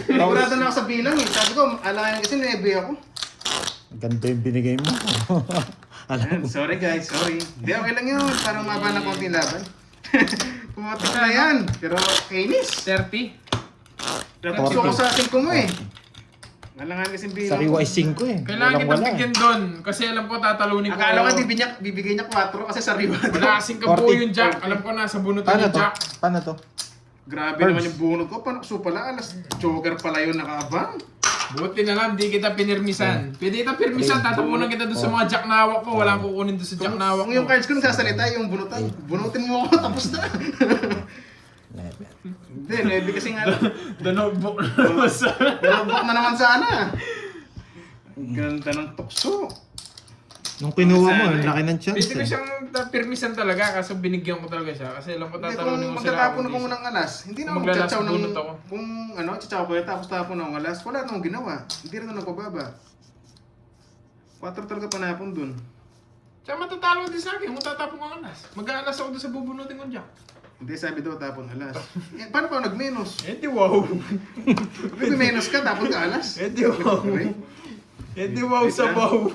Sigurado na ako sa bilang eh. Sabi ko, alangan kasi 9 ako. Ganda yung binigay mo. Ayan, sorry guys, sorry. Hindi, okay lang yun. Parang maba ng konting laban. Pumatak na yan. Pero, kainis. 30. Gusto ko sa akin ko mo eh. Alangan kasi bilang. Sariwa ay 5 eh. Kailangan Walang kitang wala. bigyan doon. Kasi alam ko tatalunin ko. Akala ko bibigay niya 4 kasi sariwa. Wala kasing kabuo 40. yung Jack. Alam ko nasa bunutan Paano yung to? Jack. Paano to? Grabe Pearls. naman yung bunot ko. Paano so pala? Alas Joker pala yun nakaabang. Buti na lang, di kita pinirmisan. Pwede kita pirmisan, tatapunan kita doon sa mga Jack na hawak ko. Wala akong kukunin doon sa Jack na hawak Kung yung ko. cards ko nagsasalita, yung bunutan. Bunutin mo ako, tapos na. Hindi, 9 kasi nga. The notebook na naman sa... Dalabok na naman sana. Ang ganda ng tukso. Nung kinuha mo, ang laki ng chance Pwede ko eh. siyang pirmisan talaga kasi binigyan ko talaga siya. Kasi alam ko Hindi, tatalunin kung mo sila. magtatapon ako ng alas, hindi na Kung ako maglalas magtsatsaw ng... bunot ako. Kung ano, tsatsaw ko yun, tapos tapon ng alas, wala nang ginawa. Hindi rin ako nagpababa. 4 talaga panapon dun. Tsaka matatalo din sa akin kung tatapon ko ang alas. Mag-aalas ako doon sa bubunutin ko Jack. Hindi, sabi daw tapon alas. Paano pa ako nag-menos? Eh di wow. Nag-menos ka, tapon ka alas. Eh di wow. Eh di wow sa baw.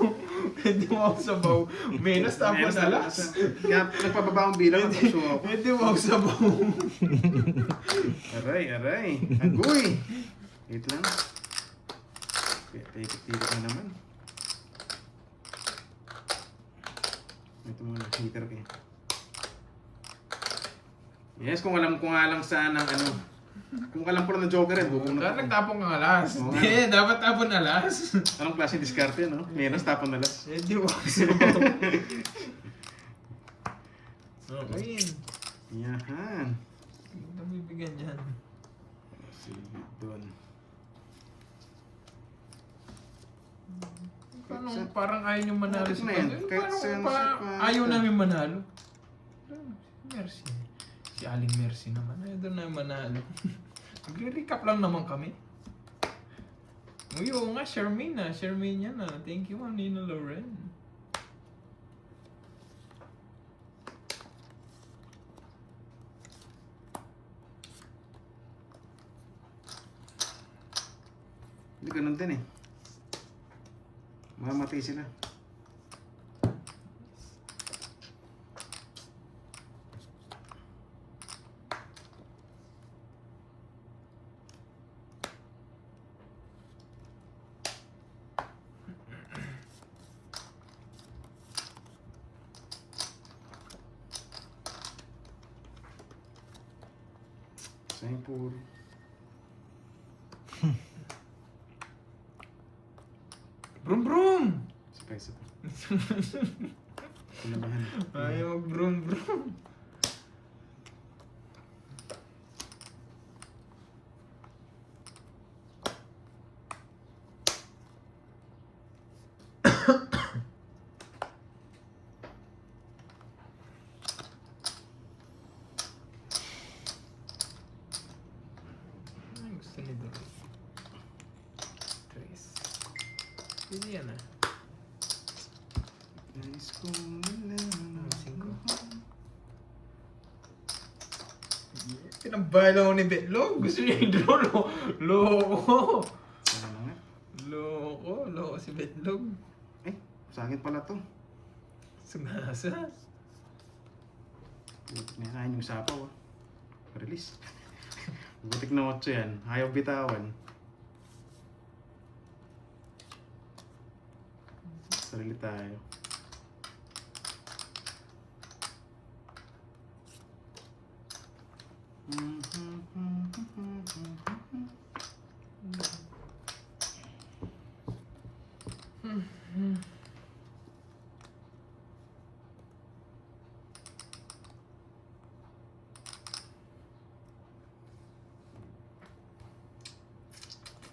Eh di wow sa baw. Menos tapos alas. Kaya nagpababa ang bilang, tukso ako. Eh di wow sa baw. Aray. Agoy. Wait lang. Paikot-ikot na naman. Ito muna, heater ko eh. Yes, kung alam ko nga lang sana ng ano. Kung alam ko lang ng Joker eh, bubunot Dapat ako. nagtapon kang alas. Oo nga. Hindi, dapat tapon alas. Anong klase diskarte, no? Menos tapon alas. Eh di wow sa baw. Okay. Yahan. Hindi bibigyan yan. Sige, doon. Parang ayaw niyong manalo Bakit si na yan? Pag. Kahit Paano sense pa pa- ayaw namin manalo? Mercy. Si Aling Mercy naman. Ayaw doon na manalo. Nagre-recap lang naman kami. Uyo nga, Charmaine na. Charmaine yan na. Thank you, Ma'am Nina Loren. Hindi, ganun din eh. Mamatay sila. Sayang puro. Brum brum! Isa pa. Kinabahan. Ayaw mag brum brum. Ay, gusto ni Doro. Pwede yan ah. Nais ko malaman. 5. Pinambala ko ni Betlog. Gusto niya yung drone. Loko. Sana na nga. Loko si Betlog. Sa akin pala to. Sumasa. May kain yung sapaw. Release. Butik na 8 yan. Ayaw bitawan. Sarili tayo.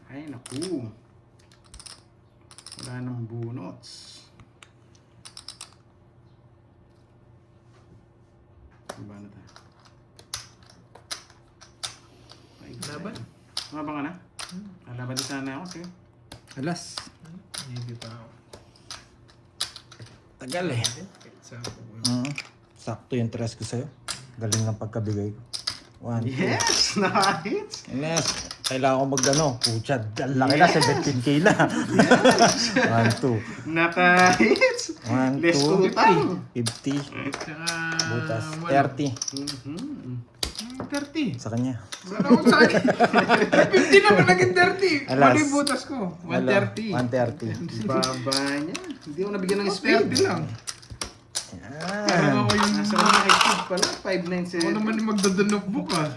Ay, naku. Wala nang bunots. Diba na tayo? Ay, Laban? Mabang ka na? Laban din sana ako. Sige. Alas. Maybe pa ako. Tagal eh. Sa Sakto yung tres ko sa'yo. Galing ng pagkabigay ko. 1, 2. Yes! Nice! Alas. Kailangan ko mag-ano. Pucha, ang laki na. 17K na. 1, 2. Naka-hits! 1, Less 2. utang! 50. Tsaka... Butas. wala. 30. 30. Sa kanya. Wala ko sa akin. 50 naman naging 30. Alas. Ano yung butas ko? 130. 130. Baba niya. Hindi ako nabigyan ng speed. 30 lang. Parang Yan. ako yung... Nasa mga high pala. Ako 597. naman yung magdadanokbook ah.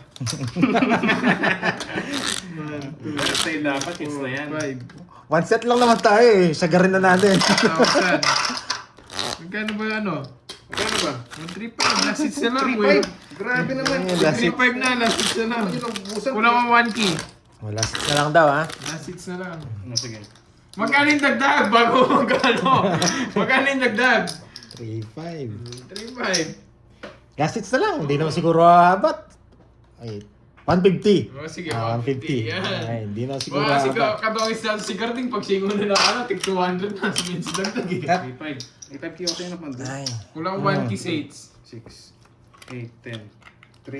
Tayo dapat. Hits na yan. 5. One set lang naman tayo eh. Sagarin na natin. 1,000. Magkano ba yung ano? Magkano ba? 135. Last hits na lang. eh. 3.5. Grabe naman. Last hit. 3.5 na. Last hits na lang. Ubusan. Kulang ang 1 key. Wala set na lang daw ha. Last hits na lang. Ano, sige. Magkano yung dagdag bago magkano? Magkano yung dagdag? 3.5. 3.5. Last hits na lang. Hindi naman siguro aabot. Ay, 150. Oh, sige, 150. 150. Yan. Ay, hindi naman siguro Mga aabot. katawis sa sigaring pag singo na lang ano, tig 200 na sa minsan dagdag eh. 3.5. 8.5 kilo tayo na pando. Ay. Kulang 1 key 8. 6, 8, 10, 3,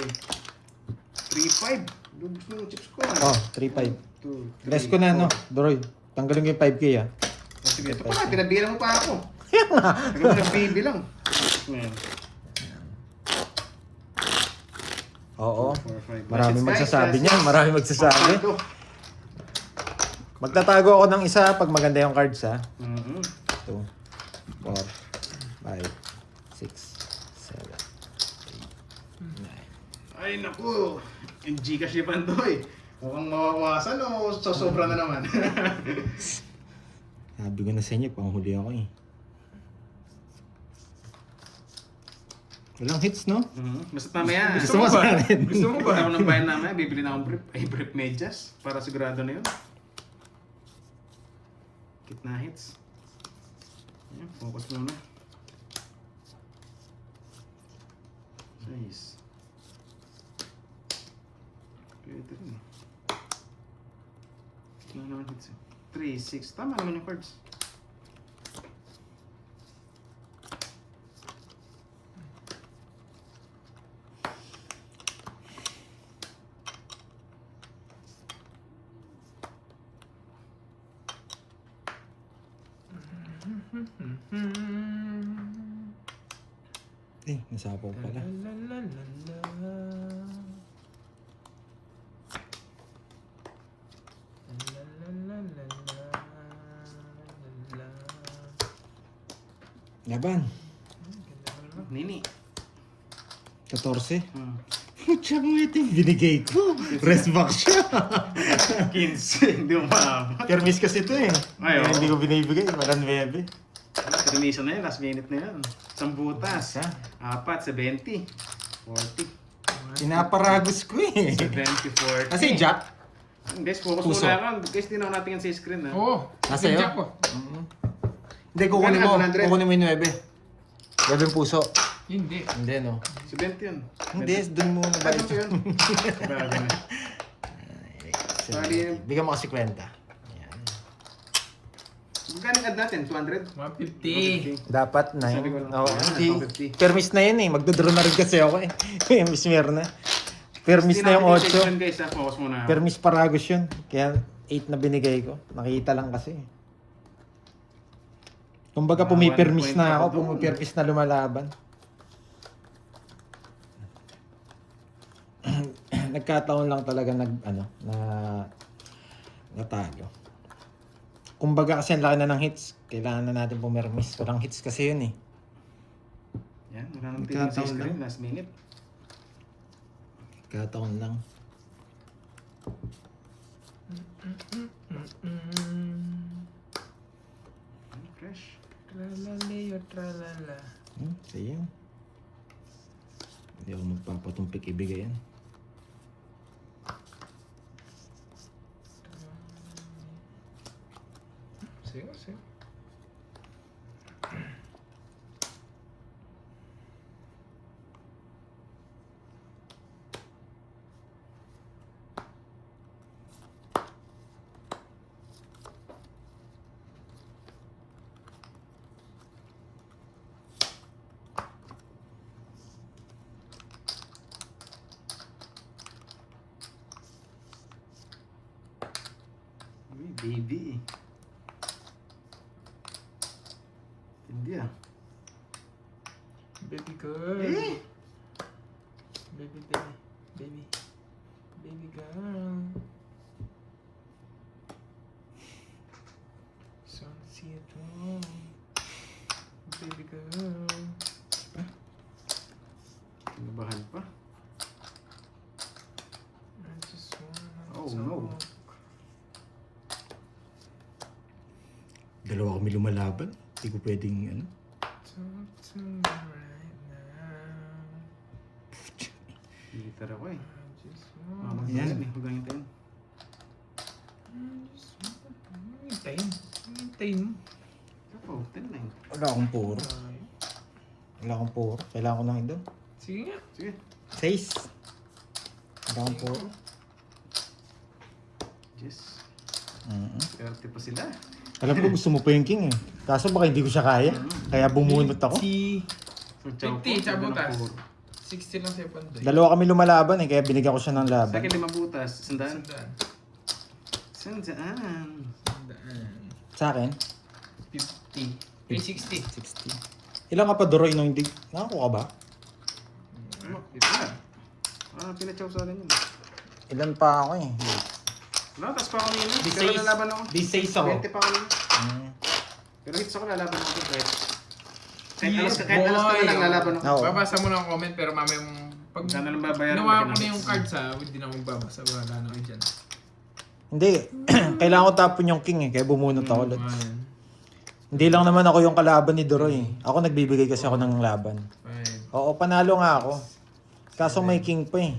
3.5. Lubos na yung chips ko. Oh, 3.5. 2, 3, Less ko na no. Doroy, tanggalin ko yung 5K ah. Sige, ito pala, pinabilang mo pa ako. Ikaw mo nagbibilang. Ayan. Oo. 4, 5. Marami Guys, magsasabi guys, niyan. Marami magsasabi. Ito. Magtatago ako ng isa pag maganda yung cards ha. Mhm. 2, 4, 5, 6, 7. Ay, naku. Yung Gcash ni Pandoy. Mukhang mawawasan o sosobra na naman. Sabi ko na sa inyo, panghuli ako eh. Walang hits, no? Basta mamaya. Gusto mo sa akin? Gusto mo ba? Ako ng bayan namin, bibili na akong brief. Ay, brief medyas. Para sigurado na yun. Kitna hits. Ayan, focus muna. 6. Pwede rin. Kitna naman hits eh. 3, 6. Tama naman yung cards. Eh, nasapaw pala. Laban. Nini. 14. Hmm. Putya mo ito yung binigay ko. Rest back siya. 15. Hindi mo maabot. Kermis kasi ito eh. Ay, Kaya oo. hindi ko binibigay. Walang 9. Termination na yun. Last minute na yun. Isang butas. Isa. 4, 70. 40. Pinaparagos ko eh. 70, 40. Kasi Jack. Guys, focus Puso. muna ako. Guys, di na ako natingin sa screen ha. Oo. Nasa iyo? Jack ko. Hindi, kukunin mo. 100. Kukunin mo yung 9. Gawin puso. Hindi. Hindi, no? 70 yun. Hindi, doon mo na Ano yun? Bago na. Bali, Bigyan mo kasi kwenta. Ayan. Magkano add natin? 200? 150. Dapat na Sabi ko yun. lang. Oo, Yan, hindi. 250. Permis na yun eh. Magdodraw na rin kasi ako eh. Miss Mirna. Permis na yung 8. Guys, focus muna. Permis Paragos yun. Kaya 8 na binigay ko. Nakita lang kasi. Kumbaga pumipermis 1 point na ako. ako doon. Pumipermis na lumalaban. Nagkataon lang talaga natalo. Kumbaga kasi ang laki na ng hits. Kailangan na natin pumirmis. Walang hits kasi yun eh. Yan, wala nang tingin sa Nagkataon screen. lang. Last minute. Nagkataon lang. Fresh. Tralaleo, tralala. Sige. Hindi ako magpapatumpik ibigay yan. Sige, sige. Uy, baby. Hindi ah. Baby girl. Eh? Baby, baby. Baby. Baby girl. Sun see it all. Baby girl. Kinabahan pa. I just wanna Oh, talk. no. Dalawa kami lumalaban. Hindi ko pwedeng Talk to me right now. Hitar ako eh. I just wanna. Yan. Huwag kang hintayin. Hintayin. Hintayin. Oh, 10-9. Wala akong puro. Ay. Wala akong puro. Kailangan ko ng ido. Sige nga. Sige. 6. Wala akong puro. Yes. Mm-hmm. Swerte pa sila. Alam ko gusto mo pa yung king eh. Kaso baka hindi ko siya kaya. Kaya bumunot ako. So, chow 50, po, tsaka ganda ng butas. puro. 60 lang sa'yo pandoy. Dalawa kami lumalaban eh. Kaya binigyan ko siya ng laban. Second, 5 butas. Sandaan. Sandaan. Sandaan. Sandaan. Sa akin, 50. Eh, 60. 60. Ilang ka pa Doroy nung hindi? Nakakuha ka ba? Ito na. Pinachow sa akin yun. Ilan pa ako eh. Wala, tas pa ako nila. Di Pero seis. lalaban ako. Di 6 ako. 20 pa ako nila. Mm. Pero hits ako, lalaban ako. Kahit Yes, alas ka na lang, boy. lalaban ako. Oo. Babasa mo lang ang comment pero mamaya mong pag Sana lang babayaran. nawa ko lagyan ng na yung hits. cards ha, hindi na akong magbabasa. Wala na kayo dyan. Hindi. Kailangan ko tapon yung king eh. Kaya bumunot ako. Lods. Fine. Hindi lang naman ako yung kalaban ni Doroy. Ako nagbibigay kasi ako ng laban. Fine. Oo, panalo nga ako. Kaso may king pa eh.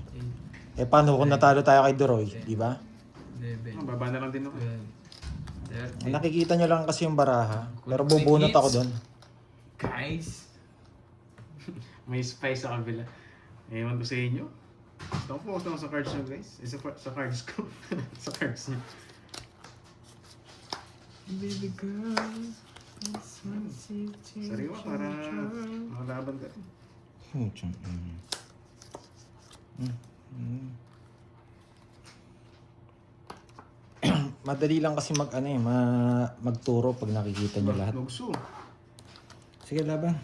Eh paano kung natalo tayo kay Doroy? Di ba? 11. Baba na lang din ako. 12. 13. Nakikita nyo lang kasi yung baraha. Pero bubunot ako doon. Guys. May spice sa kabila. Ewan ko sa inyo. Stop po ako sa cards nyo guys. Sa cards ko. Sa cards nyo. Baby girl. This one city. Sariwa para makalaban ka. Madali lang kasi magturo pag nakikita nyo lahat. Lugso. Sige, laban.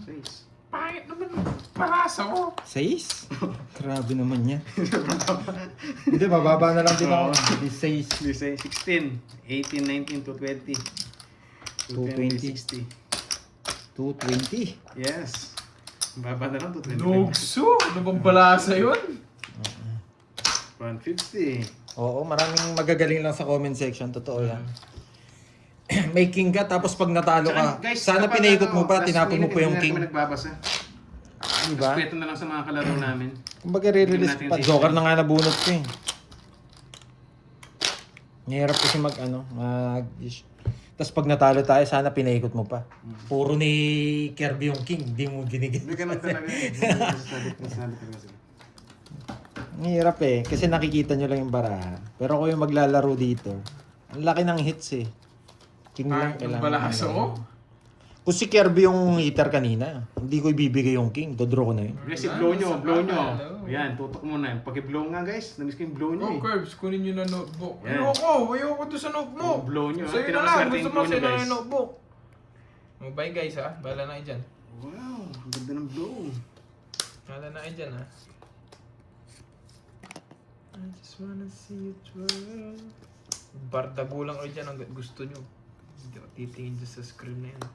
6. Pangit naman ang parasa ko. 6? Grabe naman yan. Hindi, bababa na lang din ako. Hindi 6. 16, 18, 19, 220. 220. 60. 220. Yes. Baba na lang, 225. Lugso? Ano bang balasa yun? 150. Oo, maraming magagaling lang sa comment section. Totoo yan. May king ka, tapos pag natalo ka, sana kapag pinaikot mo ano, pa, last tinapon mo minute, pa yung hindi king. na kami nagbabasa. Diba? Respeto na lang sa mga kalaro namin. Kumbaga re-release Hindi pa. natin Joker na nga nabunot ko eh. Mahirap kasi tapos pag natalo tayo, sana pinaikot mo pa. Puro ni Kirby yung king, hindi mo ginigit. Hindi ka lang talaga. Nasabi talaga sila. Mahirap eh, kasi nakikita nyo lang yung baraha. Pero ako yung maglalaro dito, ang laki ng hits eh. King lang Kahit kailangan. ng balasa ko. Kung si Kirby yung hitter kanina, hindi ko ibibigay yung king. Dodraw ko na yun. Guys, Wala, i-blow nyo, nasa blow nyo. kakalo. Ayan, tutok muna. Pag-i-blow nga guys, namiss ko yung blow nyo Oh, eh. Curbs, kunin nyo na notebook. Yan. Ayoko doon sa notebook. Blow nyo. Sa'yo na lang, Pinakaswerte gusto yung mo blow nyo sa'yo na guys. yung notebook. Oh, bye guys ha, bahala na kayo dyan. Wow, ang ganda ng blow. Bahala na kayo dyan ha. I just wanna see you twirl. Bardago lang kayo dyan hanggat gusto nyo. Hindi ako titingin dyan sa screen na yan.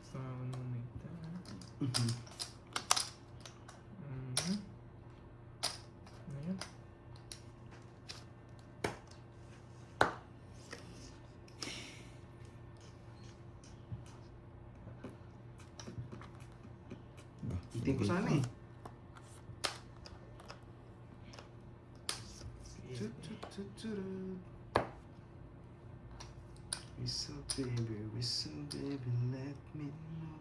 So, ano nito? Ayan. Itin ko sana eh. Whistle baby, let me know.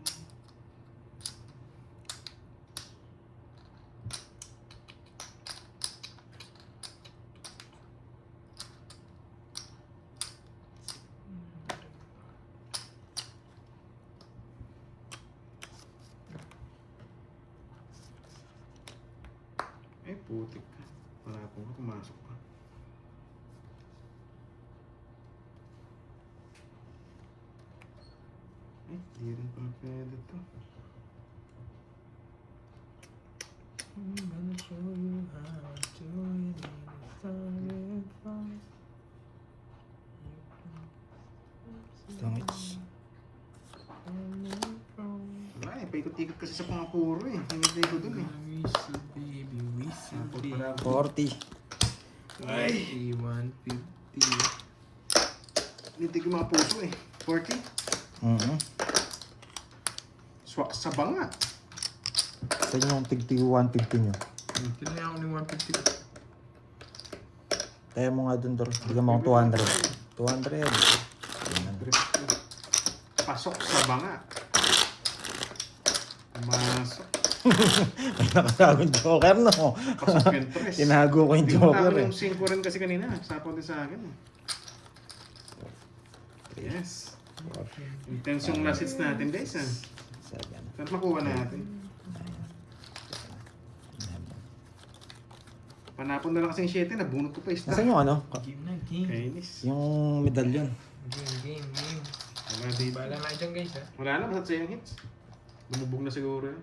Eh, putik ka. Wala po ka, pumasok ka. Eh, di rin pala pwede to. I'm gonna show you how to do it in a fun. Tangits. Wala eh, paikot-ikot kasi sa pangapuro eh. Hinintay ko dun eh. Whistle baby, whistle Sample baby. pala. 40. 150. Hinintay ko yung mga puso eh. 40. Swak sa banga. Sa inyo yung tig 150 nyo. Tinaya ako ng 150. Kaya mo nga dun, Dor. Bigyan mo akong 200. 200. Ayan. Pasok sa banga. Masok. May nakasabing joker, no? Pasok yung tres. Tinago ko yung Hindi ko joker, tapon eh. yung 5 rin kasi kanina. Sapaw din sa akin eh. Yes. Intense yung last hits natin guys ah. 7. Saan makuha natin? Panapon na lang kasi yung 7, nabunot ko pa isa. Nasaan yung ano? Game na, game. Kainis. Yung medalyon. Game. Wala dito. Bahala na dyan guys ha. Wala na, basta sa yung hits. Lumubog na siguro yun.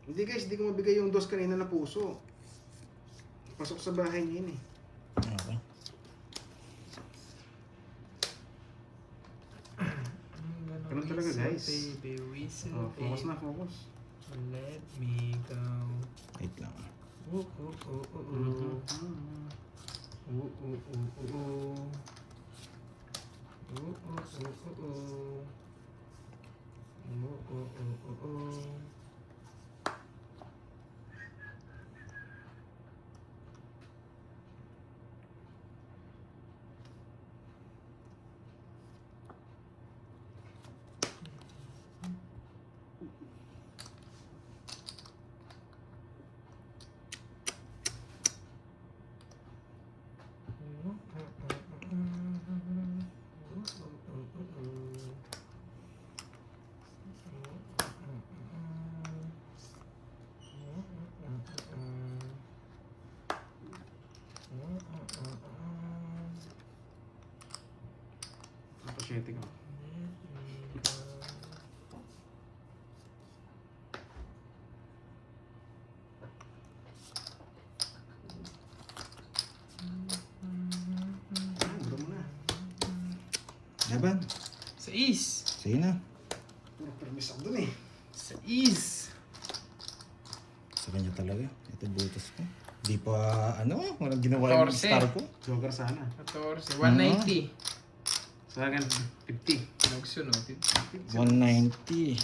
Hindi guys, hindi ko mabigay yung dos kanina na puso. Pasok sa bahay niya yun eh. Okay. Ganun talaga, guys. Baby, whistle Oh, focus baby. na, focus. Let me go. Wait lang. Ooh, ooh, ooh, ooh, ooh. Ooh, ooh, ooh, ooh, ooh. Ooh, ooh, ooh, ooh, ooh. Ooh, ooh, ooh, ooh, ooh. Napasyete ko. Bro mo na. Laban. Sa is. Sige na. Permis ako dun eh. Sa is. Sa kanya talaga. Ito butas ko. Di pa, walang ginawa yung 14. star ko. Joker sana. 14. 190. Sa akin, 50. Nagsunod. 190.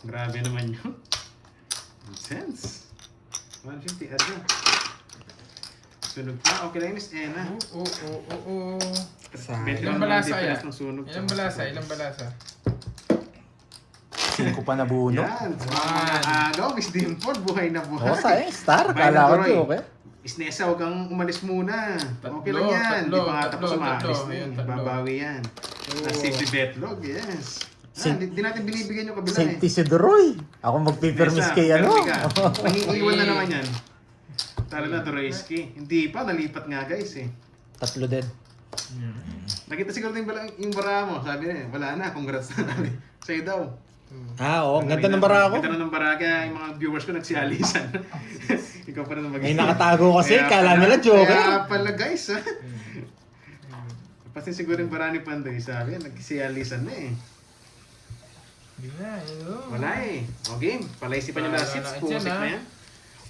Grabe naman yun. Good sense. 150, add na. Sunog pa. Okay lang, Miss Ena. Sa Bet Ilang lang balasa ang difference yan? ng sunog. Ilang balasa? Ilang balasa? 5 pa na bunot. Yan. Agaw, Miss Dimple, buhay na buhay. Oo, sayang star. Bayan Kala ko na, di Roy. okay. Isnesa, huwag kang umalis muna. Tatlo, Okay lang yan. Di tatlo, pa nga tapos tatlo, umalis tatlo. na Ayan, eh. tatlo. Babawi yan. Oo. Safety betlog, yes. Di natin binibigyan yung kabila Safety eh. si Duroy. Ako magpipermis Nesa, kay ano. permi ka. Nangiiwan na naman yan. Tara na, Doroyski. Hindi pa, nalipat nga guys eh. 3 din. Nakita siguro yung bara mo. Sabi niya, wala na, congrats na. Sa'yo daw. Ah, oo. Ganda ng bara ko. Ganda ng bara, kaya yung mga viewers ko nagsiyalisan. Ikaw pa rin mag- May nakatago kasi. Kaya Kala pala- nila joker. Kaya pala guys ha. Kasi siguro yung bara ni Pandoy, sabi, nagsiyalisan na eh. Hindi na, ano. Wala eh. O game, palaisipan yung last hits, Wala na pusik dyan, na ha? yan.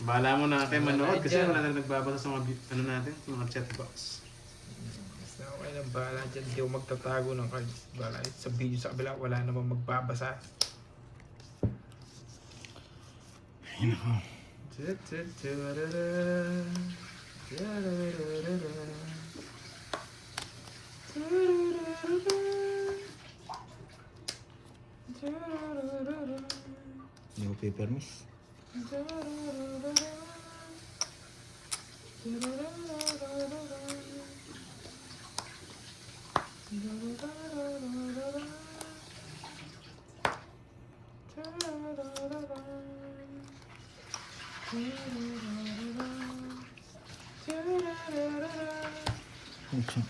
Bahala mo na kayo Wala manood na kasi dyan. wala na nagbabasa sa mga ano natin, sa mga chat box. Basta okay lang, bahala dyan. Hindi ako magtatago ng cards. Bahala. Sa video sa kabila, wala namang magbabasa. Hindi ko pipermis.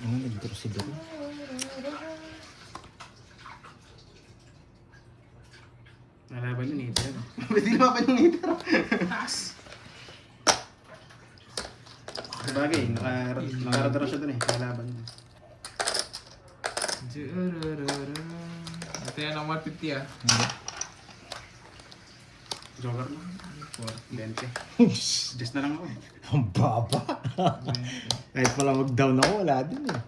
Ano nag-draw si Duroy? Nalaban yun, Ethan. Pwede lumaban yung Ethan. Sabagay, nakaradara siya dun eh. Nalaban yun. Ito yan ang 150 ah. Joker na. 20. Just na lang ako eh. Ang baba. Kahit pala mag-down ako, wala din eh.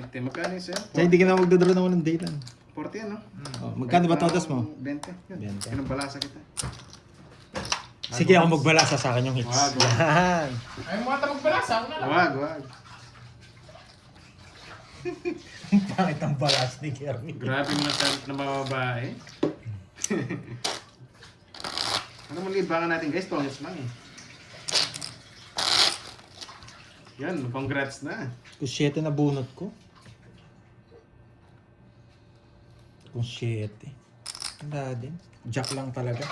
20. Magkano yun sir? Kaya hindi ka na magdodraw na ng dayland. 40 ano? Oh, magkano ba totas mo? 20. Yun. 20. Pinambalasa kita. Sige ako magbalasa sa akin yung hits. Wag. Yan. Ay, mga magbalasa. Ako na lang. Wag. Pangit ang balas ni Kerry. Grabe na mga babae. Ano mo libangan natin guys? Tonyos lang eh. Yan, congrats na. Kung 7 na bunot ko. Kung 7. Wala din. Jack lang talaga.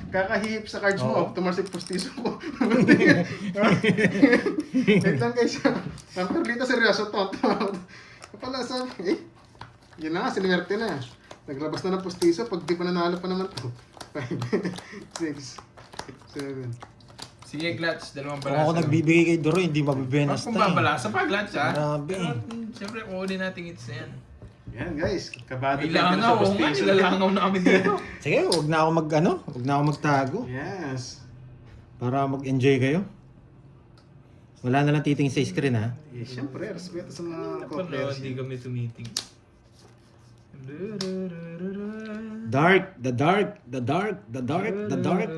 Kakahihip sa cards mo, Oo. tumarsik postiso ko. Wait lang guys. Ang perlita seryoso to. Kapala sabi, yun na nga, sinwerte na. Naglabas na ng postiso, pag di pa nanalo pa naman to. 5, 6, 7. Sige, Glats. Dalawang Kung balasa. ako nagbibigay kay Duroy, hindi mabibenas Kung tayo. babalasa pa, Glats ha. Grabe. Pero, siyempre, kukunin natin hits na yan. Yan guys, kabado May tayo langaw. Oo nga, nilalangaw na kami dito. Sige, huwag na ako huwag na ako magtago. Yes. Para mag-enjoy kayo. Wala na lang titing sa screen ha. Eh, siyempre, respeto sa mga Pala, co-players. hindi kami tumiting. Dark, the dark, the dark, the dark, the dark.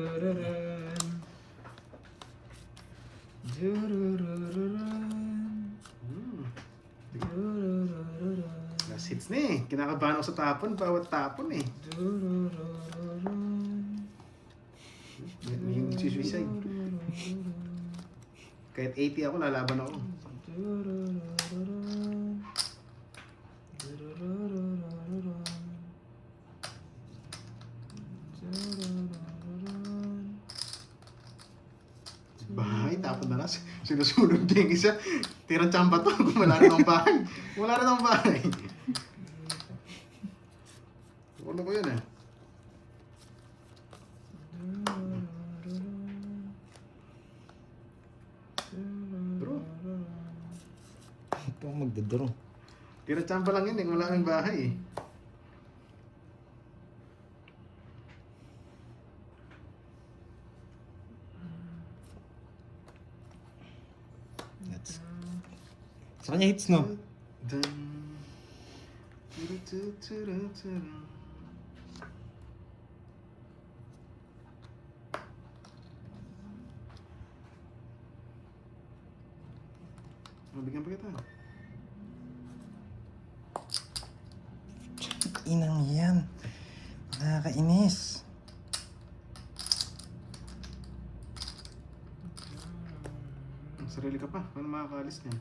Last hits na eh. Kinakabahan ako sa tapon, bawat tapon eh. Yung suicide. Kahit 80 ako, lalaban ako. Bahay, tapon na lang. Sinusunod niya yung isa. Tirang tsamba to. Wala rin ang bahay. Wala rin ang bahay. Ano ko yun eh? Bro, Ito ang magdodraw. tirang tsamba lang yun eh. Wala rin bahay eh. That's... Sa kanya hits no? Mabigyan pa kita. Inang yan. Nakakainis. Ang sarili ka pa. Paano makakaalis niyan?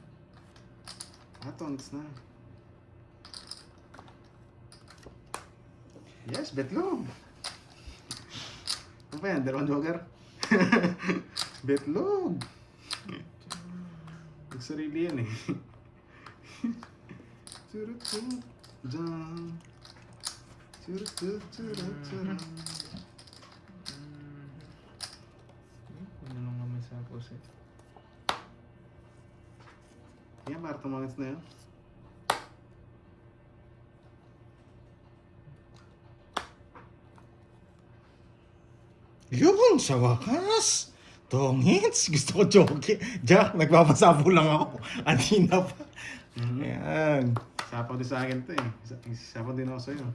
Tons na. Yes, betlog. Ano pa yan? Dalawang joker? Betlog. Nagsarili yan eh. Turut-turut, dyan. Turut-turut-turut-turut. Ano lang naman sa pusit. Yan, para tumangits na yun. Yun, sa wakas. Tongits, gusto ko joke. Jack, nagpapasabo lang ako. Anina pa. Yan. Sapaw din sa akin to eh. Sapaw din ako sa'yo.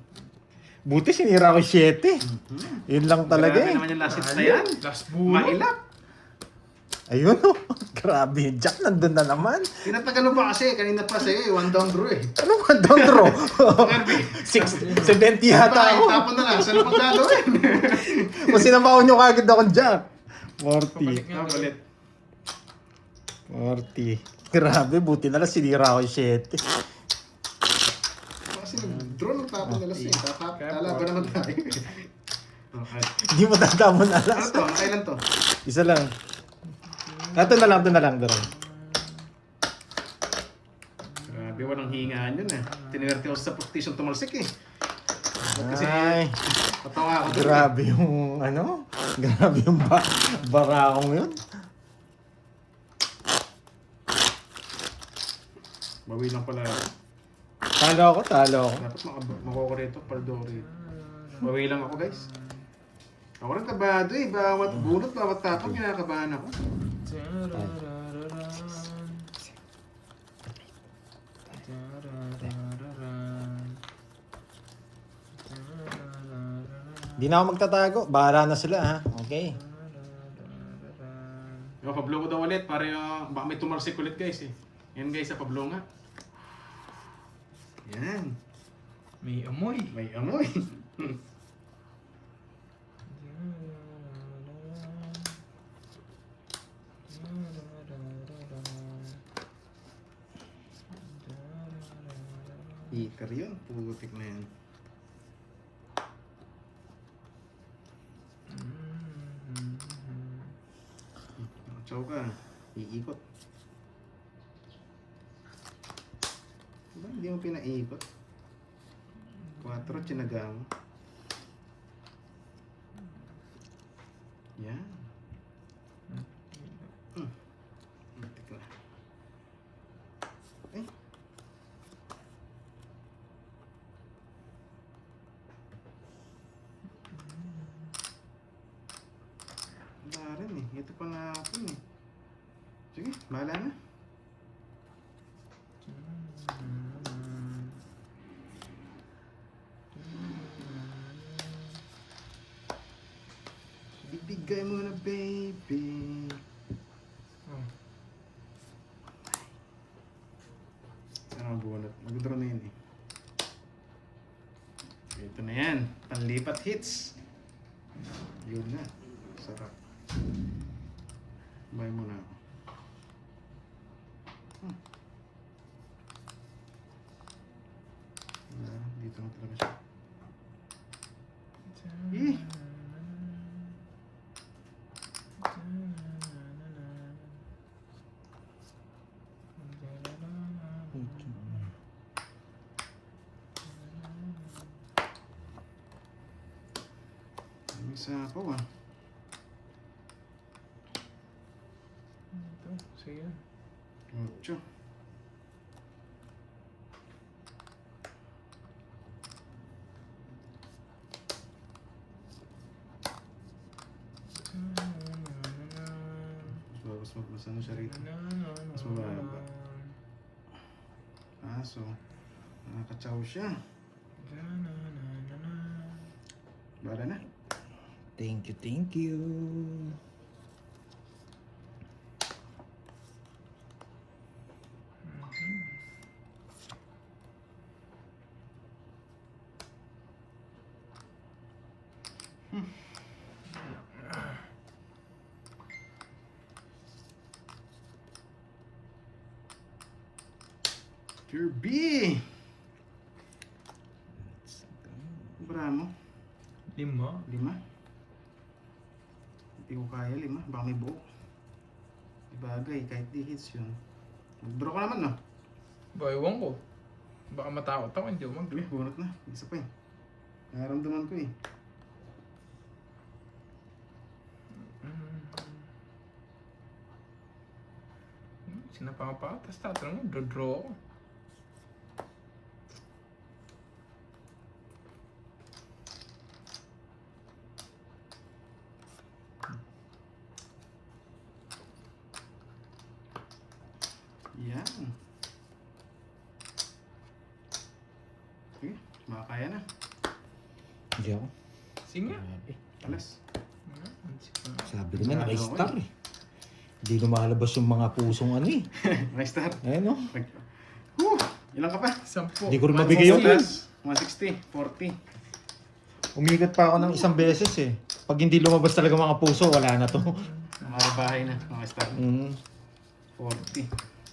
Buti sinira ko 7. Yun lang talaga Grabe eh. naman yung last hits na yan. Last bulo. Mailap. Ayun oh. Grabe. Jack, nandun na naman. Tinatagal mo pa kasi. Kanina pa sa'yo eh. One down draw eh. Ano ba, don't throw? Kirby. 70 yata ako. Tapon na lang. Saan na pagdadawin? Kung sinabawan nyo kagad akong Jack. 40. Kapalik nga. Ulit. 40. Grabe, buti na lang sinira ko 7. Kasi nag-draw ng tapon na last eh. Lalaban naman tayo. Okay. Hindi mo tatapon Ano alas. to? Nakailan to? Isa lang. Ito na lang, Daron. Grabe, walang hingaan yun eh. Tiniwerte ako sa position tumalsik eh. Kasi Ay, patawa ako doon. grabe yung grabe yung barakong yun. Bawi lang pala. Talo ako. Dapat makuha rito, paldori. Bawi lang ako guys. Ako rin kabado eh. Bawat bunot, bawat tapon, kinakabahan ako. Di na ako magtatago. Bahala na sila ha. Okay. Yung pablo ko daw ulit para yung baka may tumarsik ulit guys eh. Yan guys sa pablo nga. Yan. May amoy. May amoy. Heater yun. Putik na yan. Chow ka. Iikot. Diba hindi mo pinaikot? 4, tsinaga mo. Yan. Putik na. Eh. Wala rin eh. Ito pa nga ako eh. Sige, bahala na. Ibigay mo na baby. Oh. Saan ang bunot? Mag-draw na yun eh. Ito na yan. Panlipat hits. Yun na. Sarap. Buy mo na ako. Wala, dito na talaga siya. Eh! May sapaw ah. Ito, sige. 8. Mas ano siya rito? Mas mababa. So, nakakachaw siya. Bala na. Thank you. Kirby! Bramo. 5. 5. Hindi ko kaya 5. Baka may buo. Ibagay, kahit di hits yun. Mag-draw ka naman, no? Ba, ewan ko. Baka matakot ako, hindi umag. Uy, bunot na. Isa pa eh. Nararamdaman ko eh. Sinapangapa, tapos tatanong mo, draw ako. Yan. Okay, makakaya na. Hindi ako. Sige nga. Grabe. Alas. Sabi ko nga, naka-star eh. Hindi lumalabas yung mga pusong ano eh. May star. Ayun o. Ilan ka pa? 10. Hindi ko rin mabigay yung 160, 40. Umigot pa ako ng isang beses eh. Pag hindi lumabas talaga mga puso, wala na to. Mga bahay na, mga star. 40.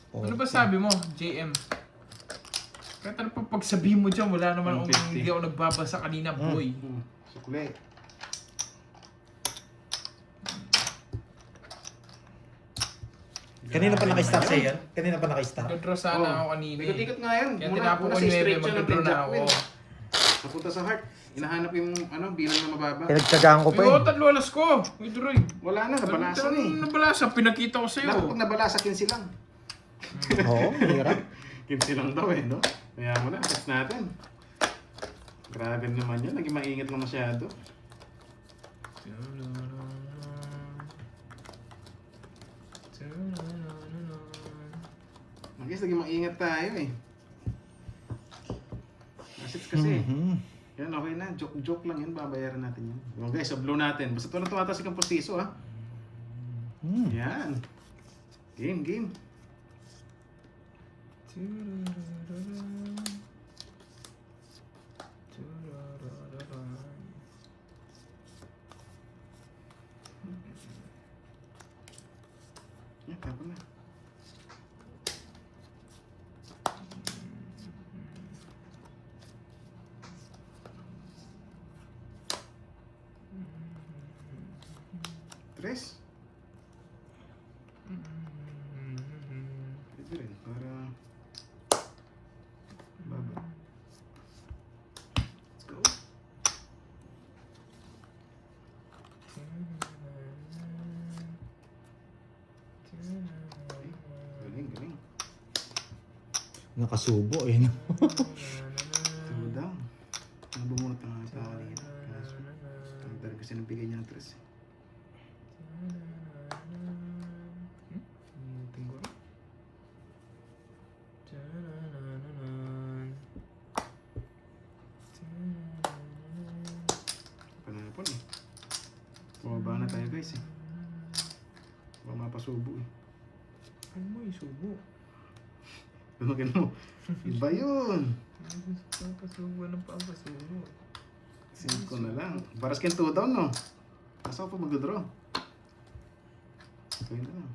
Ano ba sabi mo, JM? Kaya talagang pag sabihin mo dyan, wala naman akong 150. hindi ako nagbabasa kanina, boy. Sukli. Kanina pa naka-star sa yan? Kanina pa naka-star? Nag-draw sana ako kanina. Ikot-ikot nga yan. Kaya Muna tinapon ko sa yung straight 9, siya ng mag-draw na Jack ako. Will. Napunta sa heart. Hinahanap yung bilang na mababa. Pinagtsagaan ko pa Ay, eh. tatlo alas ko. Uy, Droy. Wala na, nabalasan eh. Nabalasa, pinakita ko sa'yo. Dapat pag nabalasa, 15 lang. Oo, hirap. 15 lang daw eh, no? Kaya mo na, test natin. Grabe naman yun, naging maingat lang masyado. Guys, naging maingat tayo eh. Kasi, yan okay na, joke lang yun, babayaran natin yun. Yung guys, so blow natin. Basta ito lang tumatasik ang postiso ha. Yan. Game. Yan, tapos na. Tres. Pwede rin, para baba. Let's go. Galing. Nakasubo eh. No? Tulo down. Ano bumunot ang mga tao kanina? Tanggal kasi nabigay niya ng tres. Panapon eh. Bumaba na tayo guys eh. Baka mapasubo eh. Ano mo, isubo? Lumakin mo. Iba yun. Papasubo, anong papasubo? 5 na lang. Baras kin 2 down no? Nasa ako pa mag-draw. Okay na lang.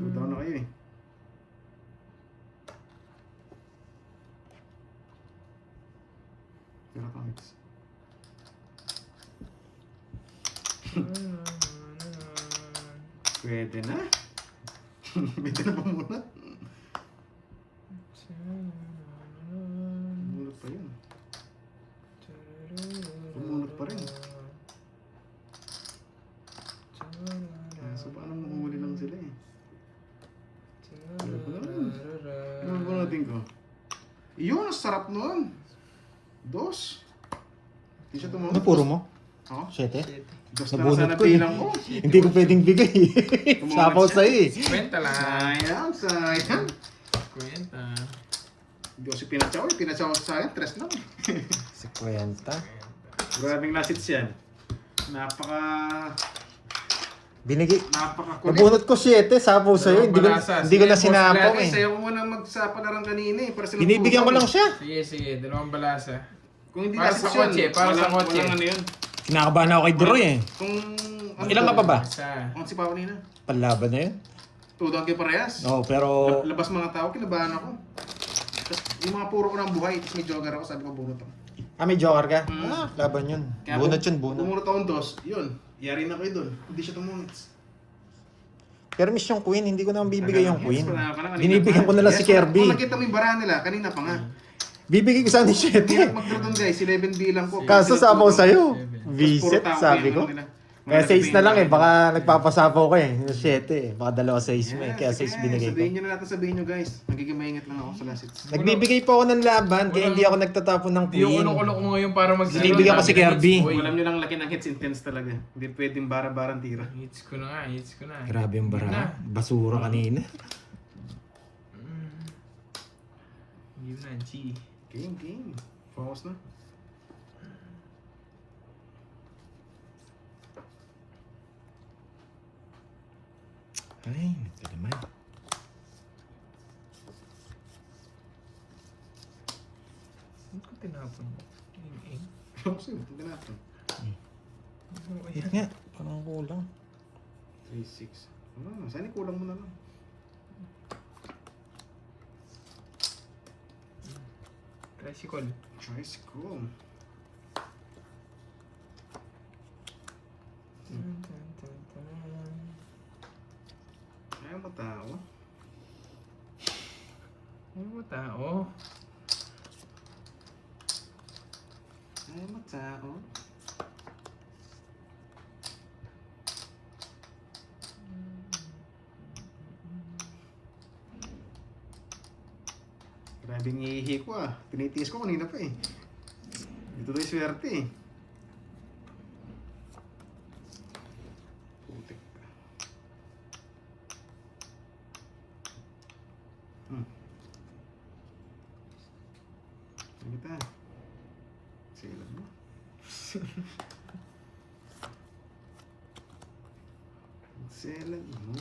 2 down na kayo eh. Pero comics. Pwede na. Pwede na pumunot. Pumunot pa yun. Pumunot pa rin. So paano mahuli lang sila eh. Ano ang bunutin ko? Iyon, ang sarap nun. 2. Hindi siya tumunod. Ano puro mo? Oo. 7? 2 na Nabunot sana ko eh. bilang ko. Hindi ko pwedeng bigay. Sapaw sa'yo eh. Kwenta lang. Sayang. Kwenta. Hindi ko si pinatsaw eh. Pinatsaw ko sa akin, 3 lang. Si Kwenta. Grabing lasits yan. Binigay. Napaka-kulit. Nabunot ko 7, sapaw sa'yo. Hindi ko na sinapaw eh. Sayo mo muna magsapa na rin kanina eh. Para silang Binibigyan ko lang siya. Sige, 2 balasa. Kung hindi Para assets sa kotse, para sa kotse. Walang ano yun. Kinakabahan ako kay Duroy eh. Kung... Ilan ka pa ba? Isa. Kung si Pao kanina. Panlaban na yun. Tudang kayo parehas. Oo, pero... Labas mga tao, kinabahan ako. Tapos yung mga puro ko ng buhay, tapos may jogger ako, sabi ko bunot ako. Ah, may joker ka? Laban yun. Bunot yun, bunot. Bumunot akong dos, yun. Yari na kayo doon. Hindi siya tumunit. Pero miss yung queen, hindi ko naman bibigay yung queen. Yes, kanina Binibigyan pa. ko na lang si Kirby. Kung nakita mo yung bara nila, kanina pa nga. Bibigay ko sana ni Hindi 7. na mag-draw doon guys, 11 bilang ko. Kaso sabaw sa'yo. Puro Visit, tao sabi yan, ko. ano nila. Kaya Mga 6 na lang eh, nagpipinta. baka nagpapasapaw ko eh. 7 eh, baka 2-6 mo eh. Kaya 6 binigay ko. Sabihin nyo na natin, sabihin nyo guys. Magiging maingat lang ako sa last hits. Nagbibigay pa ako ng laban, kaya hindi ako nagtatapon ng Yung queen. ulo-ulo ko ngayon para magsalo. Binibigyan ko si Kirby. Boy. Alam nyo lang laki ng hits, intense talaga. Hindi pwedeng bara-barang tira. Hits ko na nga, hits ko na. Grabe yung Yun na. bara. Basura kanina. Yun na, G. Game. Focus na. Ay, ito naman. Ba't ko tinapon mo? Ing-ing. Focus yun, tingnan natin. Oo, Hit ayan. nga, parang kulang. 3-6. Sana kulang mo na lang. Tricycle. Tricycle. Ayaw mo tao. Ano mo tao? Ayaw mo tao. Grabing ihi ko ah. Tinitiis ko kanina pa eh. Dito tayo swerte eh. Putik ka. Ano kita? Silan mo. Silan mo.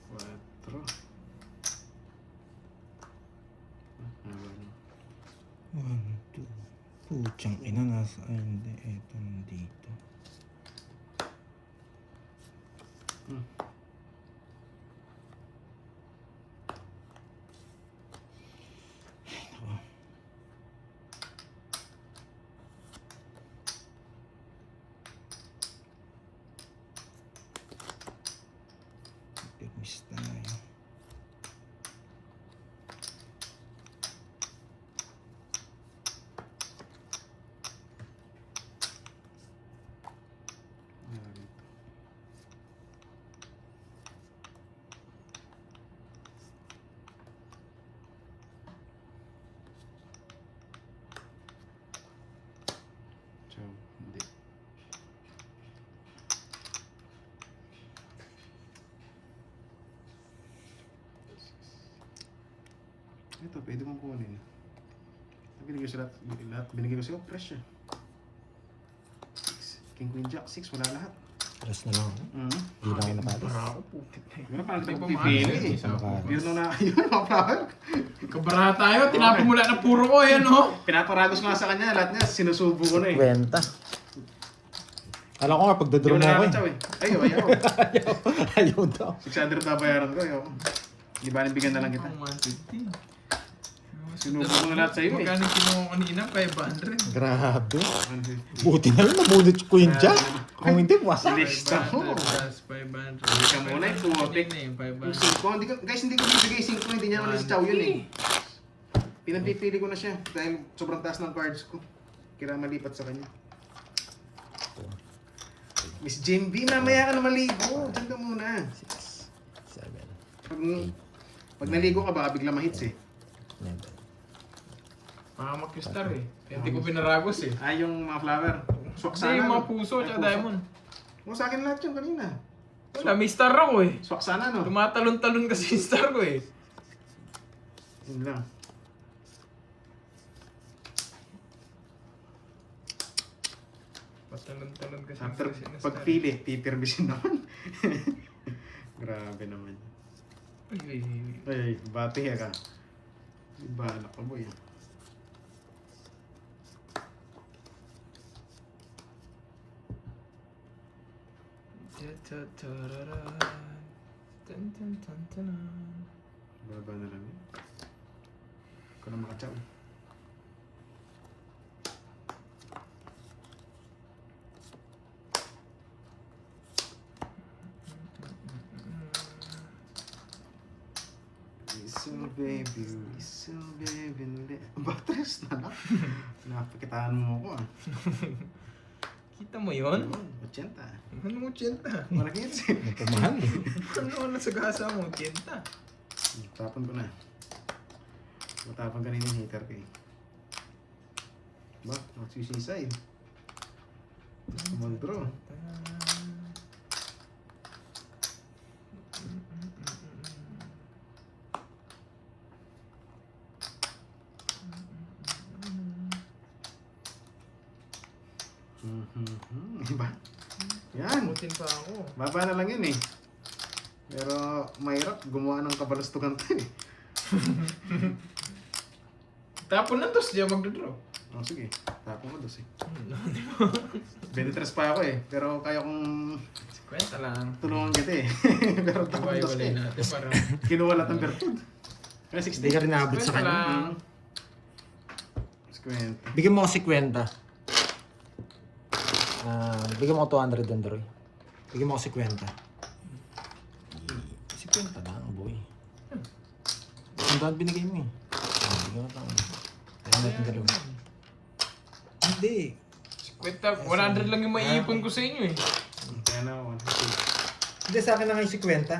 Cuatro. 1, 2. Putsang ina, nasa... Ay, hindi. Eto, nandito. Miss tayo. Ciao, hindi. Ito, pwede mong kunin. Binigay ko sa lahat. Binigay ko sa'yo, fresh siya. 6. King, Queen, Jack, 6. Wala lahat. Press na lang ako. Hindi lang ako napalis. Para ako, putik na yun. Meron pa Hindi natin pa pipili maalis. eh. Isa pa. Meron na kayo, mga flower. Kabara tayo, tinapamula na puro ko, yan oh. Pinaparagos ko nga sa kanya, lahat niya sinusubo ko na eh. Kwenta. Alam ko nga, Hindi pagdadraw mo mo ako nakakit eh. siya eh. Ayaw. Ayaw daw. 600 na bayaran ko, ayaw. Di ba bigyan na lang kita? Ang 150. Sinubo ko na lahat sa'yo eh. Magkano kinuha ko kanina? 500. Grabe. 150. Buti na lang, nabunot ko yun dyan. Kung hindi, wasak. Lista mo. 500 plus 500. Hindi ka muna eh, putik. Hindi na yung Yung 500. 5, guys, hindi ko bibigay 5, hindi niya naman si Chow yun eh. Pinapipili ko na siya dahil sobrang taas ng cards ko. Kira malipat sa kanya. Miss Jim B, mamaya ka na maligo. Diyan ka muna. 7, Pag naligo ka, baka bigla mahits eh. 11, Mahamak yung star eh. Kaya hindi ko pinaragos eh. Ay, yung mga flower. Swak Kasi sana. yung mga no? puso Ay, at diamond. Sa akin lahat yung kanina. Wala, may star ako eh. Swak sana, no? Tumatalon-talon kasi yung star ko eh. Yun lang. Patalon-talon kasi After yung star. pagpili, pipirbisin naman. Grabe naman. Uy, uy, uy. Ay, bati ka. Iba, anak ko boy. Ta-ta-ta-ra-ra. Tan-tan-tan-tan. Baba na lang yun. Ako na makatsaw. Listen baby. Batres na lang. Napakitaan mo ako ah. Kita mo yun? 80. Ano mo, 80? Malaki yun siya. Napamahal eh. Ano na sa gasa mo, 80? Tapon ko na. Matapon kanina yung hater ko eh. Ba, nagsisisay. Gusto mag-draw. Diba? Yan. Putin pa ako. Baba na lang yun eh. Pero mahirap gumawa ng kabalastugan to eh. Tapon na dos, diya magdodraw. Oh, sige. Tapon ko dos eh. 23 pa ako eh. Pero kaya kong Kwenta lang. tulungan kita eh. Pero tapon dos Iwalay eh. natin para... Kinuha lahat ng bertud. Kaya Hindi ka 60. rin naabot sa Kwenta kanya. lang. 50. Bigyan mo kasi kwenta. Bigyan mo ko 200 doon, Droy. Bigyan mo kasi kwenta. Si kwenta lang, boy. Ang daan binigay mo eh. Bigyan mo lang. Kaya natin dalawa. Hindi. Kwenta, 100 lang yung maiipon ko sa inyo eh. Kaya na ako. Hindi, sa akin na nga yung si kwenta.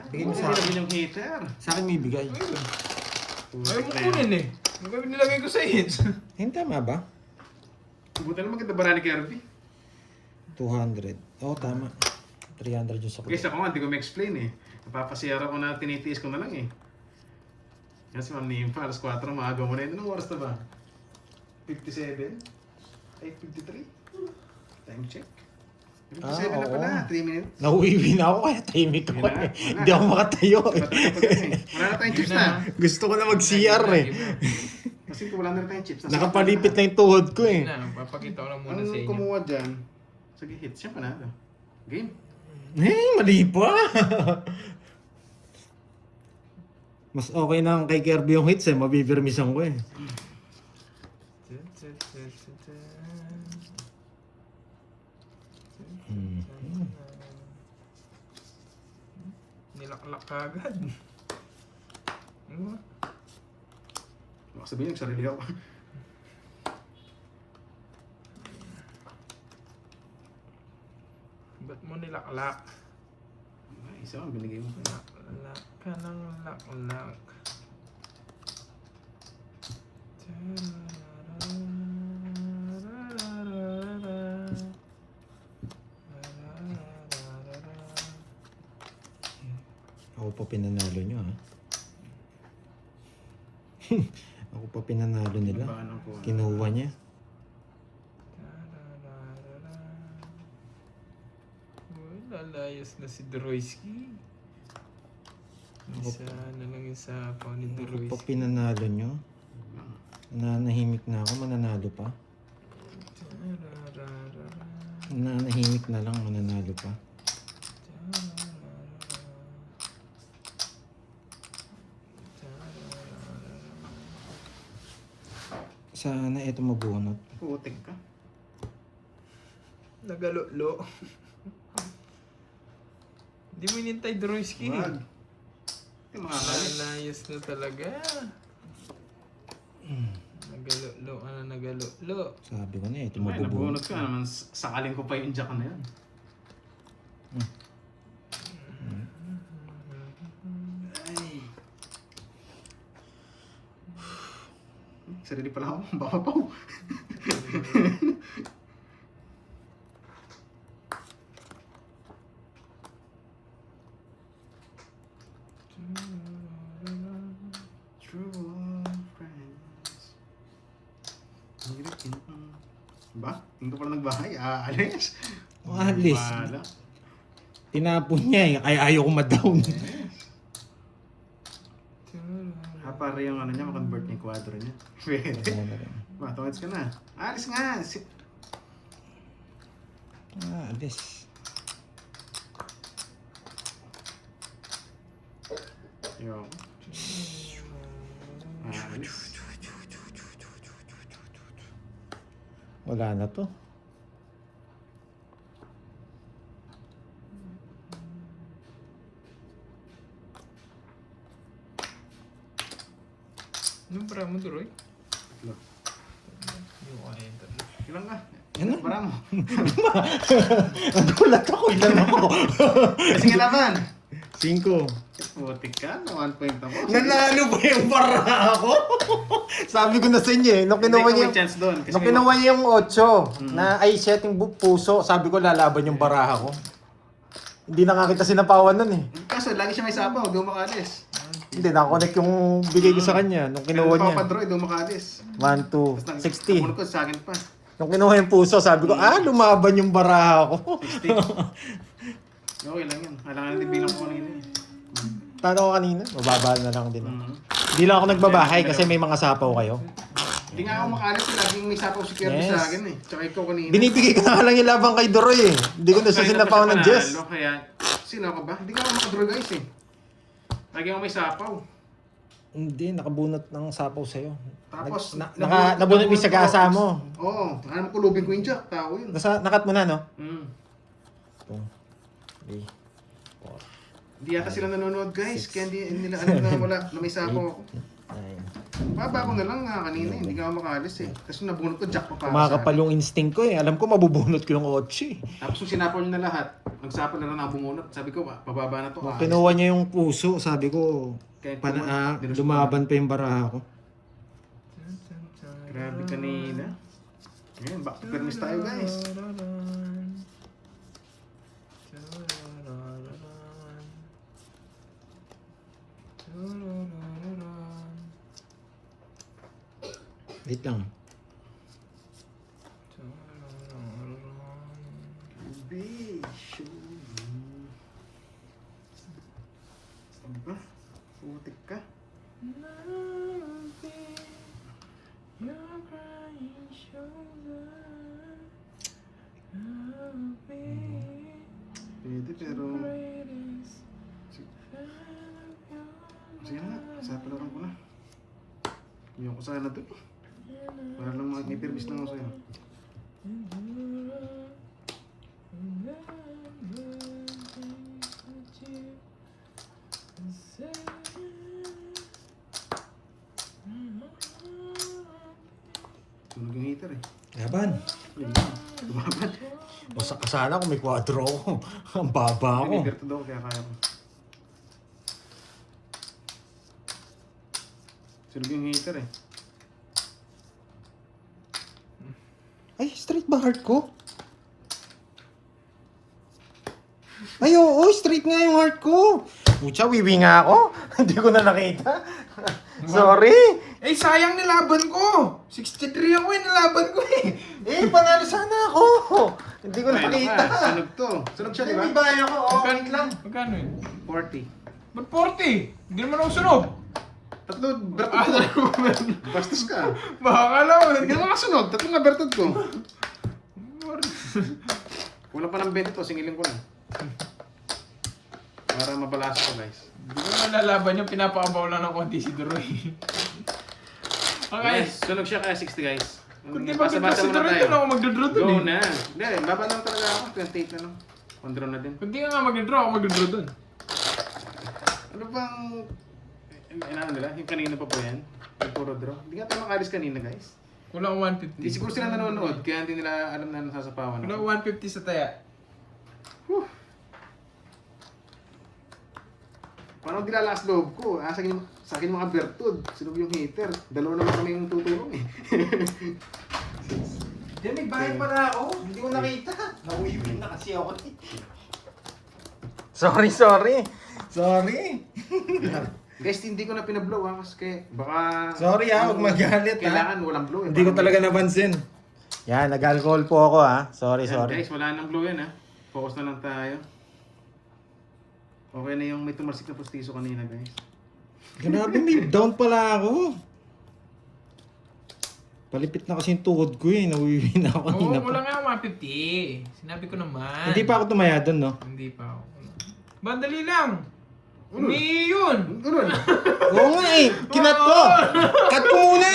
Bigyan mo sa akin. yung hater. Sa akin may bigay. Ayaw mo kunin eh. Yung kami nilagay ko sa hits. Hindi, tama ba? Buta naman kita barani Kirby. 200. Oo, tama. 300 yung sa Guys, ako nga, hindi ko ma-explain eh. Napapasiyara ko na tinitiis ko na lang eh. Kasi Ma'am Nympha, alas 4, maaga mo na yun. Anong oras na ba? 57? Ay, 53? Time check. 57 na oo. pala, 3 minutes. Nauwiwi na ako kaya tahimik ako Wala, eh. wala. Hindi ako makatayo eh. Wala na tayong chips na. Gusto ko na mag-CR eh. Kasi wala na tayong chips. Nakapalipit na yung tuhod ko eh. Na, papakita ko lang muna Ang sa inyo. kumuha dyan, sige, hit siya panalo. Game. Eh, mali pa. Mas okay na kay Kirby yung hits eh. Mabibirmisan ko eh. Nilaklak ka agad. Ano? Baka sabihin, nagsarili ako. Ba't mo nilaklak? Ay, isa ang binigay mo. Laklak ka ng laklak. Ako pa pinanalo nyo ha. Ako pa pinanalo nila. Bahan ko. Kinuha niya. Lalayas na si Droyski. Isa na lang yung sapaw ni Ako pa Droyski. pinanalo nyo. Nanahimik na ako, mananalo pa. Nanahimik na lang, mananalo pa. Sana ito mabunot. Putik ka. Nagalolo. Hindi mo inintay Droyski. Wag. Ito mga kalit. Lalayas na talaga. Nagalolo ka na nagalolo. Sabi ko na ito Ay, mabubunot. nabunot ka naman. Sakaling ko pa yung jack na yan. Ay. Sarili pala ako. Bababaw. True friends. Ba? Hindi ko pala nagbahay. Aalis. Alis. Wala. Tinapon niya eh. Kaya ayaw ko ma-down. Para yung ano niya, makonvert niya yung kwadro niya. Pwede. Ba, tungits ka na. Alis nga. Alis. Yo. Alis. Wala na to. Anong para mo, Duroy? Tatlo. Hindi ko kaya yung tatlo. Ilan ka? Ano? Para mo. Nagulat ako. Ilan ako? Kasi nga naman. 5. Putik ka. Na 1 point ako. Nanalo ba yung bara ako? Sabi ko na sa inyo eh. Nung Hindi kinuha ka niya, may chance doon. Kasi nung may- kinuha niya yung 8 na ay setting puso, sabi ko lalaban yung baraha ko. Hindi nakakita sinapawan nun eh. Kaso, lagi siya may sapaw. Doon makalis. Hindi, nakakonect yung bigay ko sa kanya nung kinuha niya. Papadroy, doon makalis. 1, 2, Tapos 60. namunod ko sa akin pa. Nung kinuha yung puso, sabi ko, lumaban yung baraha ko. 60. Okay lang yan. Kailangan natin bilang ko kanina eh. Tano ko kanina, mababa na lang din. Mhm. Hindi lang ako nagbabahay kasi may mga sapaw kayo. Hindi nga ako makalis. Laging may sapaw si Kirby Yes. sa akin eh. Tsaka ikaw kanina. Binibigay ko na nga lang yung labang kay Doroy eh. Hindi ko na siya sinapawan ng Jess. Kaya, sino ako ba? Hindi ka ako makadraw guys eh. Lagi ako may sapaw. Hindi, nakabunot ng sapaw sa'yo. Tapos, Nabunot mo yung sagasa mo. Oo. Alam mo, kulubin ko yung jack. Tao yun. Nakat mo na, no? Mm. 2, 3, 4, Hindi yata sila nanonood guys. Kaya hindi nila alam na wala na may sapaw ako. 9. Baba ko na lang nga kanina. Hindi ka ako makalis eh. Tapos nabunot ko jack pa para Kumakapal yung instinct ko eh. Alam ko mabubunot ko yung 8 eh. Tapos yung sinapaw niya na lahat. Nagsapal na lang ako bumunot. Sabi ko, pababa na to. Nung kinuha niya yung puso, sabi ko, Kaya lumaban pa yung baraha ko. Grabe kanina. Ngayon, back to permis tayo guys. Wait lang. Aba, putik ka. Pwede pero... Sige na, sapalaran ko na. Iyon ko sana to. Para lang may permis lang ako sa'yo. Tunog yung heater eh. Laban. Ayun, lumaban. Basta sana kung may kwadro ako. Ang baba May ako. berto daw kaya kaya ko. Tunog yung heater eh. Ay, straight ba heart ko? Ay, oo, straight nga yung heart ko. Pucha, wiwi nga ako. Hindi ko na nakita. Sorry. Eh, sayang nilaban ko! 63 ako eh, nilaban ko eh! Panalo sana ako. Hindi ko Ay, ano nakita. ka? Sunog to. Sunog siya, di ba? May bahay ako. Oh, wait lang. Magkano yun? 40. Ba't 40? Hindi naman ako sunog! Tatlo, bertod ko. Bastos ka. Baka lang! Hindi ka makasunog. Tatlo nga bertod ko. Kulang pa ng 20 to, singilin ko na. Para mabalasa ko guys. Hindi ko malalaban yung pinapakabaw lang ng konti si Duroy. Okay. Yes, sunog siya kaya 60 guys. Kung di ba Basa-basa si muna Duroy, tayo. doon ako magdodraw dun Go eh. na. Hindi, baba lang talaga ako. 28 na lang. On-draw na din. Kung di ka nga magdodraw, ako magdodraw dun. Ano bang... Ano nila? Yung kanina pa po yan? Yung puro draw. Hindi nga tayo makalis kanina guys. Kulang 150. Hindi siguro sila nanonood. Kaya hindi nila alam na nasasapawan Kulang ako. 150 sa taya. Parang dilalakas loob ko. Sa akin mga bertud, sino yung hater? Dalawa naman kami yung tutulong eh. Diyan, may bahay pala ako. Hindi ko nakita. Nauwiwin na kasi ako. Sorry. Guys, hindi ko na pinablow ha, kasi baka... Sorry ha, huwag magalit ha. Kailangan walang blow eh. Hindi ko talaga napansin. Yan, nag-alcohol po ako ha. Sorry. Guys, wala nang blow yan ha. Focus na lang tayo. Okay na yung may tumarsik na pustiso kanina guys. Grabe, may down pala ako. Palipit na kasi yung tuhod ko eh. Nauwiwin na ako Oo, kanina wala pa. nga 150. Sinabi ko naman. Hindi pa ako tumaya doon, no? Hindi pa ako. Bandali lang. Ano? Yun. Ganun. Oo nga eh. Kinat ko. Cut ko muna.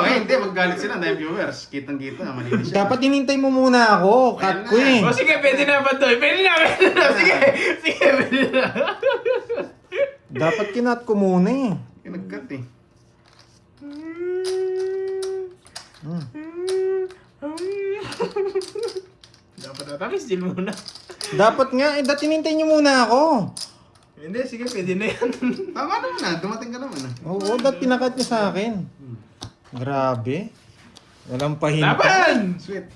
Hindi, maggalit sila na viewers. Kitang-kita, malinis siya. Dapat hinintay mo muna ako. Cut ko eh. O sige, pwede na ba to? Pwede na. Sige, pwede na. Dapat kinat ko muna eh. Nag-cut eh. Dapat natapos din muna. Dapat nga eh. Dapat hinintay niyo muna ako. Hindi, sige, pwede na yan. Tama naman na, dumating ka naman ah. Oo, dapat pinakat niyo sa akin. Grabe. Walang pahintay. Laban! Sweet.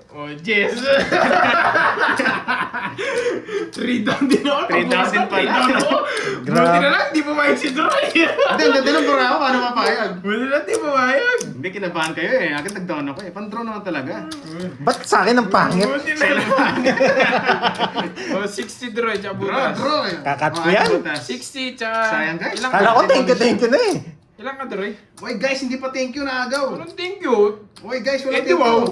Oh, yes! 3 down din ako. 3 down din pala. Buti na lang, di pumayag si Troy. Hindi, hindi lang pura ako, paano mapayag? Buti na lang, di pumayag. Hindi, kinabahan kayo eh. Akin nag-down ako eh. Pan-draw naman talaga. Ba't sa akin ang pangit? Buti na lang. Oh, 60 Troy, tsaka Draw, butas. draw eh. Kakat ko Oh, yan. butas. 60, tsaka... Sayang, guys. Ilang Kala ko thank you na eh. Ilang ka, Troy? Oy guys, hindi pa thank you na agaw. Walang thank you. Oy guys, wala Eh, thank di wow.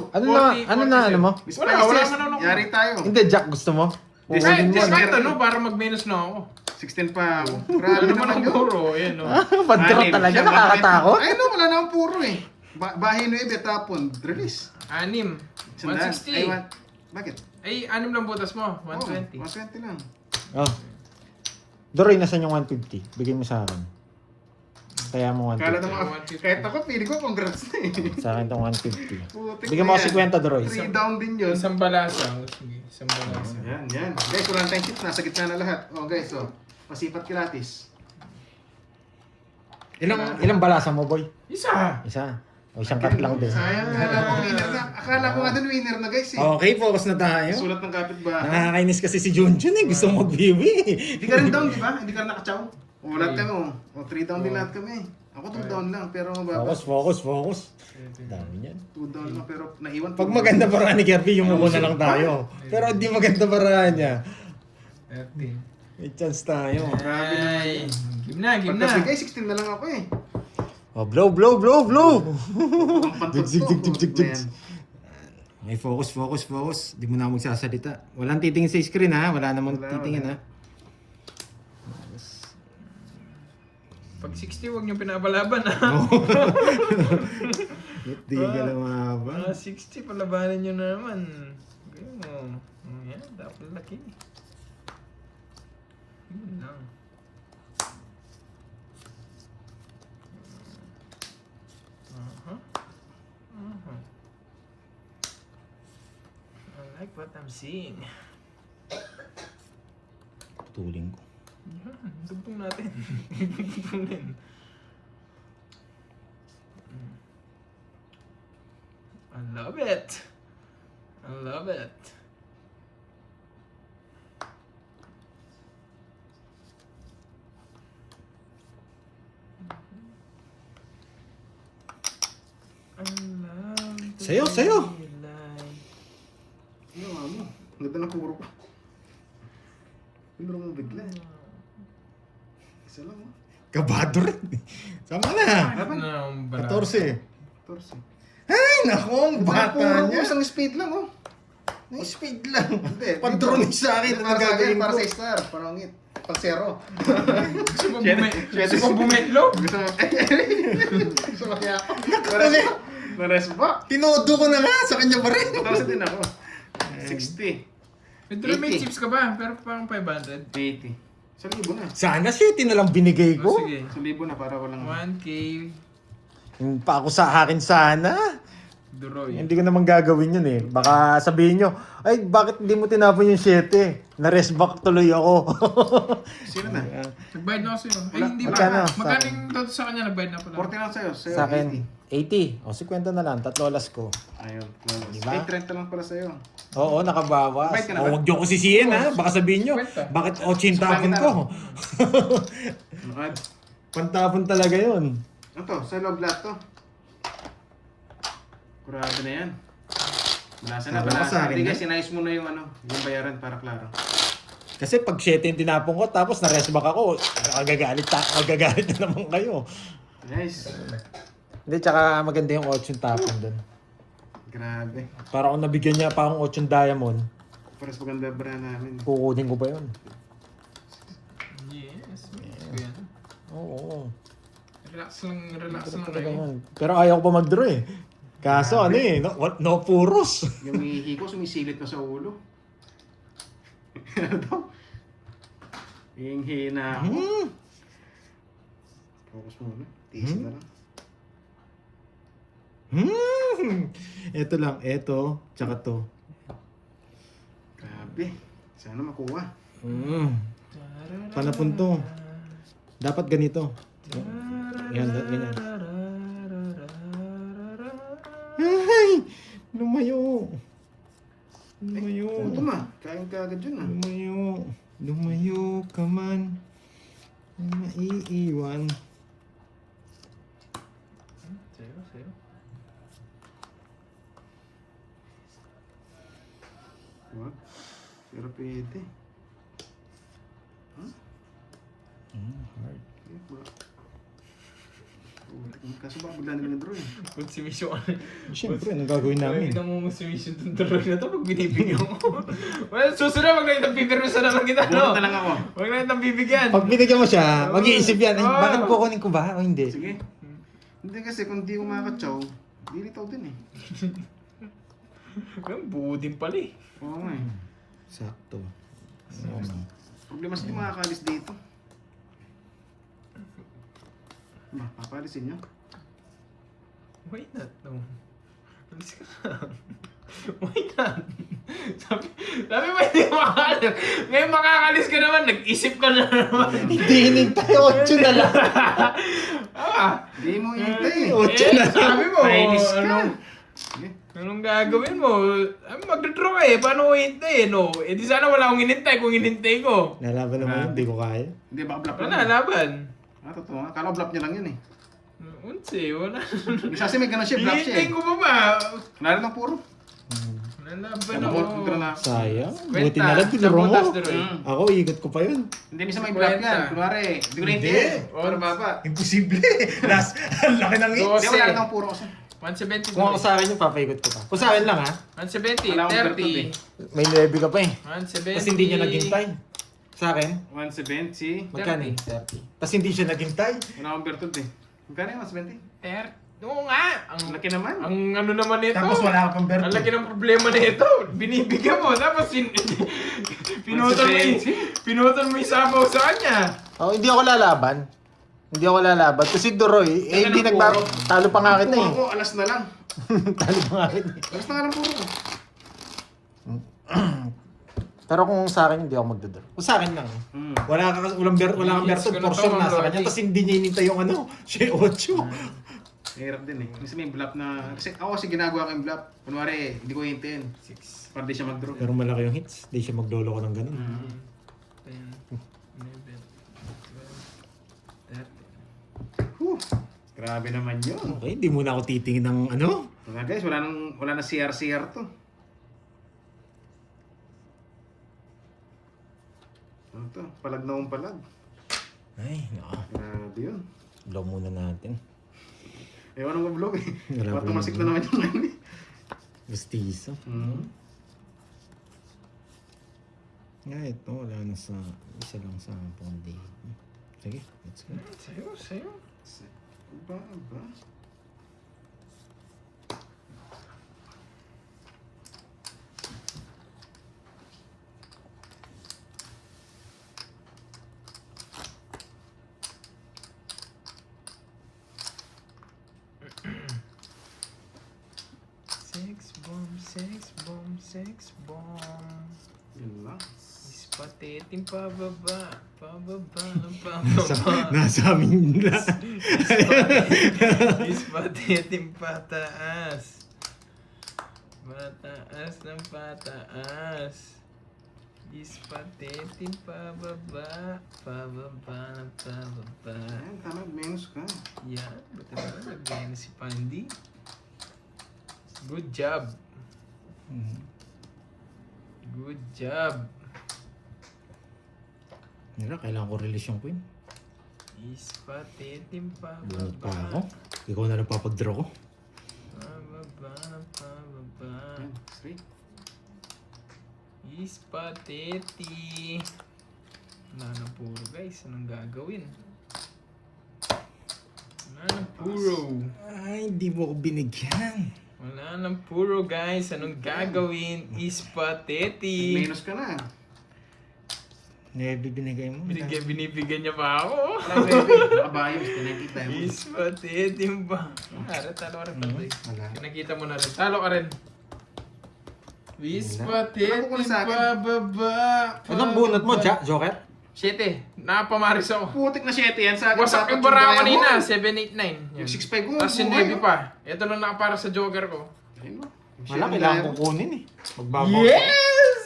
you. Ano na mo? Miss Wala Pisces, man ako. yari tayo. Hindi, Jack, gusto mo? This- Kukunin mo. this- Kahit ano, para mag-minus na ako. 16 pa ako. Ano Grabe naman naman ang yun. puro, yan o. Pagdraw Anim. talaga, Siya, nakakatakot. Ay no, wala na akong puro eh. Bahay 9, tapon. Release. 6. Sandaan. 160. Bakit? Ay, 6 lang butas mo. 120. 120 lang. Oh. Doroy, nasan yung 150? Bigay mo sa akin. Kaya mo Kala 150. naman, kahit ako, feeling ko congrats na eh. Sa akin tong 150. Putik Bigyan na mo kasi yan. 50, Doroy. 3 down din yun. Isang balasa. O, sige, isang balasa. Yan. Guys, walang time chips. Nasa gitna na lahat. Oh guys, oh. Pasipat kilatis. Ilang balasa mo, boy? Isa! Isa. O isang cut lang din. Sayang, akala ko winner na. Akala ko nga din winner na guys eh. Okay, focus na tayo. Sulat ng kapitbahay. Nakakainis kasi si Junjun eh. Gusto mo mag-biwi. Hindi ka rin down, di ba? Hindi ka rin nakachaw. O, lahat kami, oh. O, 3 down din lahat kami. Ako 2 down lang, pero mababa. Focus. Dami yan. 2 down lang, pero naiwan. Pag maganda paraan ni Kirby, yung muna lang tayo. Pero hindi maganda paraan niya. 13. May chance tayo. Grabe naman. Ay, game na. Pagkabigay, 16 na lang ako eh. Oh, blow! Ang pantog Jig. May focus. Di mo na magsasalita. Walang titingin sa screen ha. Wala namang Wala, titingin ha. Pag 60, huwag niyo pinapalaban ha. Hindi ka lumaba. 60, palabanan niyo na naman. Ganyan mo. Yan, dapat laki. Yun lang. I like what I'm seeing. Putulin ko. Yan, dugtong natin. Dugtong din. I love it. Sayo! Ano nga mo? Ganda ng puro ko. Pindro mo bigla. Isa lang oh. Kabado rin. Sama na. 14. 14. Ay, naku, ang bata Puro ko, niya. isang speed lang oh. Speed lang. Hindi. Pag-drone sa akin, ano Para sa gagawin akin, para ko? sa star. Parangit. Pag zero. Gusto mo bumetlo? Gusto mo? Gusto mo kaya ako? Nares ba? Tinodo ko na nga sa kanya pa rin. 14 din ako. 60. Ito may 80. chips ka ba? Pero parang 500. 80. 1,000 na. Sana shit, na lang binigay Oh, ko. sige. 1,000 na para walang... 1K. Yung pa ako sa akin sana. Duroy. Hindi ko naman gagawin yun eh. Baka sabihin nyo, ay bakit hindi mo tinapon yung 7? Na-rest back tuloy ako. Sino na? Nagbayad na ako sa'yo. Ay, Wala. hindi Magkano? ba? Magkano yung toto sa kanya? Nagbayad na pala. 40 lang sa'yo. Sa'yo, Sa akin, 80. 80. O, 50 na lang. 3 oras ko. Ayun. Diba? 8.30 lang pala sa'yo. Oo, nakabawas. Bayad ka na ba? O, huwag nyo ko sisihin ha. Baka sabihin nyo, 50. bakit 80 tapon ko? Nakad. Pantapon talaga yun. Ano to? Sa loob lahat to. Kurado na yan. Balasa na, Tama ka sa balasa. akin, Hindi ha? guys, sinayos mo na yung ano, yung bayaran para klaro. Kasi pag 7 yung tinapon ko, tapos na-rest back ako, magagalit na naman kayo. Nice. Hindi, tsaka maganda yung 8 yung tapon dun. Grabe. Para kung nabigyan niya pa akong 8 diamond, Paras maganda brand namin. kukunin ko pa yun. Yes. Ko yan. Oo. Relax lang Talaga kayo. yun. Pero ayaw ko pa mag-draw eh. Kaso ano eh, no puros. Yung mihi ko, sumisilip na sa ulo. Ano to? Yung hina ako. Focus muna. Tiis na lang. Ito lang, ito, tsaka to. Grabe. Sana makuha. Panapon to. Dapat ganito. Yan, ganyan. Ay! Lumayo! Lumayo! Ito ma. Kain ka agad yun ah. Lumayo! Lumayo ka man. Maiiwan. Sa'yo. Wag. Pero pwede. Hard. Eh, ba- Kaso baka bigla nila draw eh. Consumption. Siyempre, anong gagawin namin? Hindi mo consumption itong tuloy na to pag binibigyan mo. Well, susunod, wag na itong pipirmisan na lang kita, Bunot no? na lang ako. Wag na itong bibigyan. Pag binigyan mo siya, mag-iisip yan. Ay, Oo. bakit kukunin ko ba? O hindi? Sige. Hindi kasi kung di ko makakatsaw, dilitaw din eh. Yung buo din pala eh. Oo nga eh. Sakto. Problema sa di makakalis dito. Ba, papalisin nyo? Why not? No. Alis ka na. Why not? Sabi mo hindi makakalis. Ngayon makakalis ka naman, nag-isip ka na naman. Hindi hinintay, 8 na lang. Di mo hintay eh. Ocho na lang. Sabi mo, Painis ka. Sige. Anong gagawin mo? Magdodraw ka eh. Paano ko hintay eh, no? Eh di sana wala akong hinintay kung hinintay ko. Nalaban naman yun, hindi ko kaya. Hindi, baka blap Wala, lang. laban. Ah, totoo nga. Kala ko blap niya lang yun eh. Unsi, wala. Isa kasi may ganun siya, blap siya Hinintay eh. ko pa ba? Wala ng puro. Nalaban Ano ako. mo? Ito na. Sayang. Kwenta. Buti na lang, tinuro mo. Sabotas, Duroy. Ako, ikot ko pa yun. Hindi, minsan may blap Kwenta. yan. Kunwari, hindi ko na Hindi. hintay. Para baba. Imposible. Ang laki ng Dos. Hindi, wala ng puro kasi. 170. Kung ako sa akin yung papaikot ko pa. Kung sa akin lang ha. 170, Wala akong bertod eh. 30. May 9 ka pa eh. 170. Tapos hindi niya naghintay. Sa akin, 170. magkano eh? 30. Tapos hindi siya naghintay. Wala akong bertod eh. Magkano yung 170? 30. Oo nga. Ang laki naman. Ang ano naman nito. Tapos wala ka pang Ang berto. laki ng problema nito. Binibigyan mo. Tapos pinutol mo yung sabaw sa kanya. Oh, hindi ako lalaban. Hindi ako lalaban. Kasi Duroy, eh, hindi nagbago. Talo pa nga kita Puro eh. ako, alas na lang. Talo pa nga kita eh. Alas na nga lang puro ko. Pero kung sa akin, hindi ako magdodoro. Kung sa akin lang. Wala kang berto, Yes, portion ganun to, nasa Lodi. kanya. Tapos hindi niya inintay yung ano, siya 8. Mahirap din eh. Kasi may blap na... Kasi ako kasi ginagawa ko yung blap. Kunwari, hindi ko hintayin. 6. Para di siya mag-draw. Pero malaki yung hits. Hindi siya maglolo ko ng ganun. 10. 11. 12. 30. Whew. Grabe naman yun. Okay, hindi muna ako titingin ng ano. Wala guys, wala na CR to. Ano to? Palag na akong palag. Ay, nako. Grabe yun. Blow muna natin. Ewan ang mablog eh. Wala Baka pa tumasik yung- na naman yung ano eh. Gustiso. Nga, ito. Wala na sa... Isa lang sa pondi. Sige, let's go. Sa'yo. Ba? sex bomb, sex bomb, sex bomb. Yun lang. Ispateting pababa, pababa, Nasa, pababa. nasa amin na. Ispateting pataas. Pataas ng pataas. Ispateting pababa, pababa ng pababa. Ayan, tama, minus ka. Yan, ba't naman nag-gaya na si Pandy? Good job. Good job. Mira, kailangan ko release yung queen. Ispateting Bunot pa pababa. ako. Ikaw na lang papag-draw ko. Pababa ng pababa. Ayan, straight. Ispateti. Wala na puro guys. Anong gagawin? Wala na puro. Ay, hindi mo ako binigyan. Wala na puro guys. Anong gagawin? Ispateti. Minus ka na. Nebe binigay mo. Binibigyan niya pa ako. Wala, baby. Nakabayos, tinakita mo. Ispateti ba? Ara, talo ka rin. Panday. Wala. Nakita mo na rin. Talo ka rin. Ispateti Wala ko kung sa akin. pababa. Anong bunot mo, Joker? 7. Nakapamaris ako. Putik na 7 yan sa akin. Wasak yung dapat bara gaya kanina, mo. 7, 8, 9. Yung 6'5 mo. Tapos yung buhay, 9 oh. pa. Ito lang nakapara sa joker ko. Ayun mo. Wala, kailangan kong kunin eh. Magbabaw. Yes!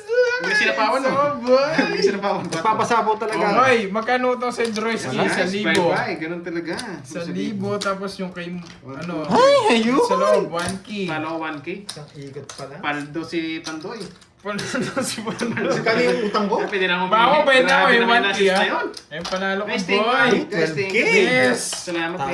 May sinapawan, no? boy! May sinapawan. Magpapasabaw talaga. Okay, magkano to sa Droids? Wala, 1,000. bye-bye. Ganun talaga. 1,000. Tapos yung kay, ano, Ay, ayun! sa loob, 1K. Palo 1K. Isang ikot pala. Paldo si Pandoy. Panalo si Panalo. Kano yung utang ko? Pwede na akong Baka ko, pwede ako Grabe yung naman 1K, assist na ah. yun. Ayun, panalo ko, Guys, thank boy. you. Guys, thank you. Yes! Salamat.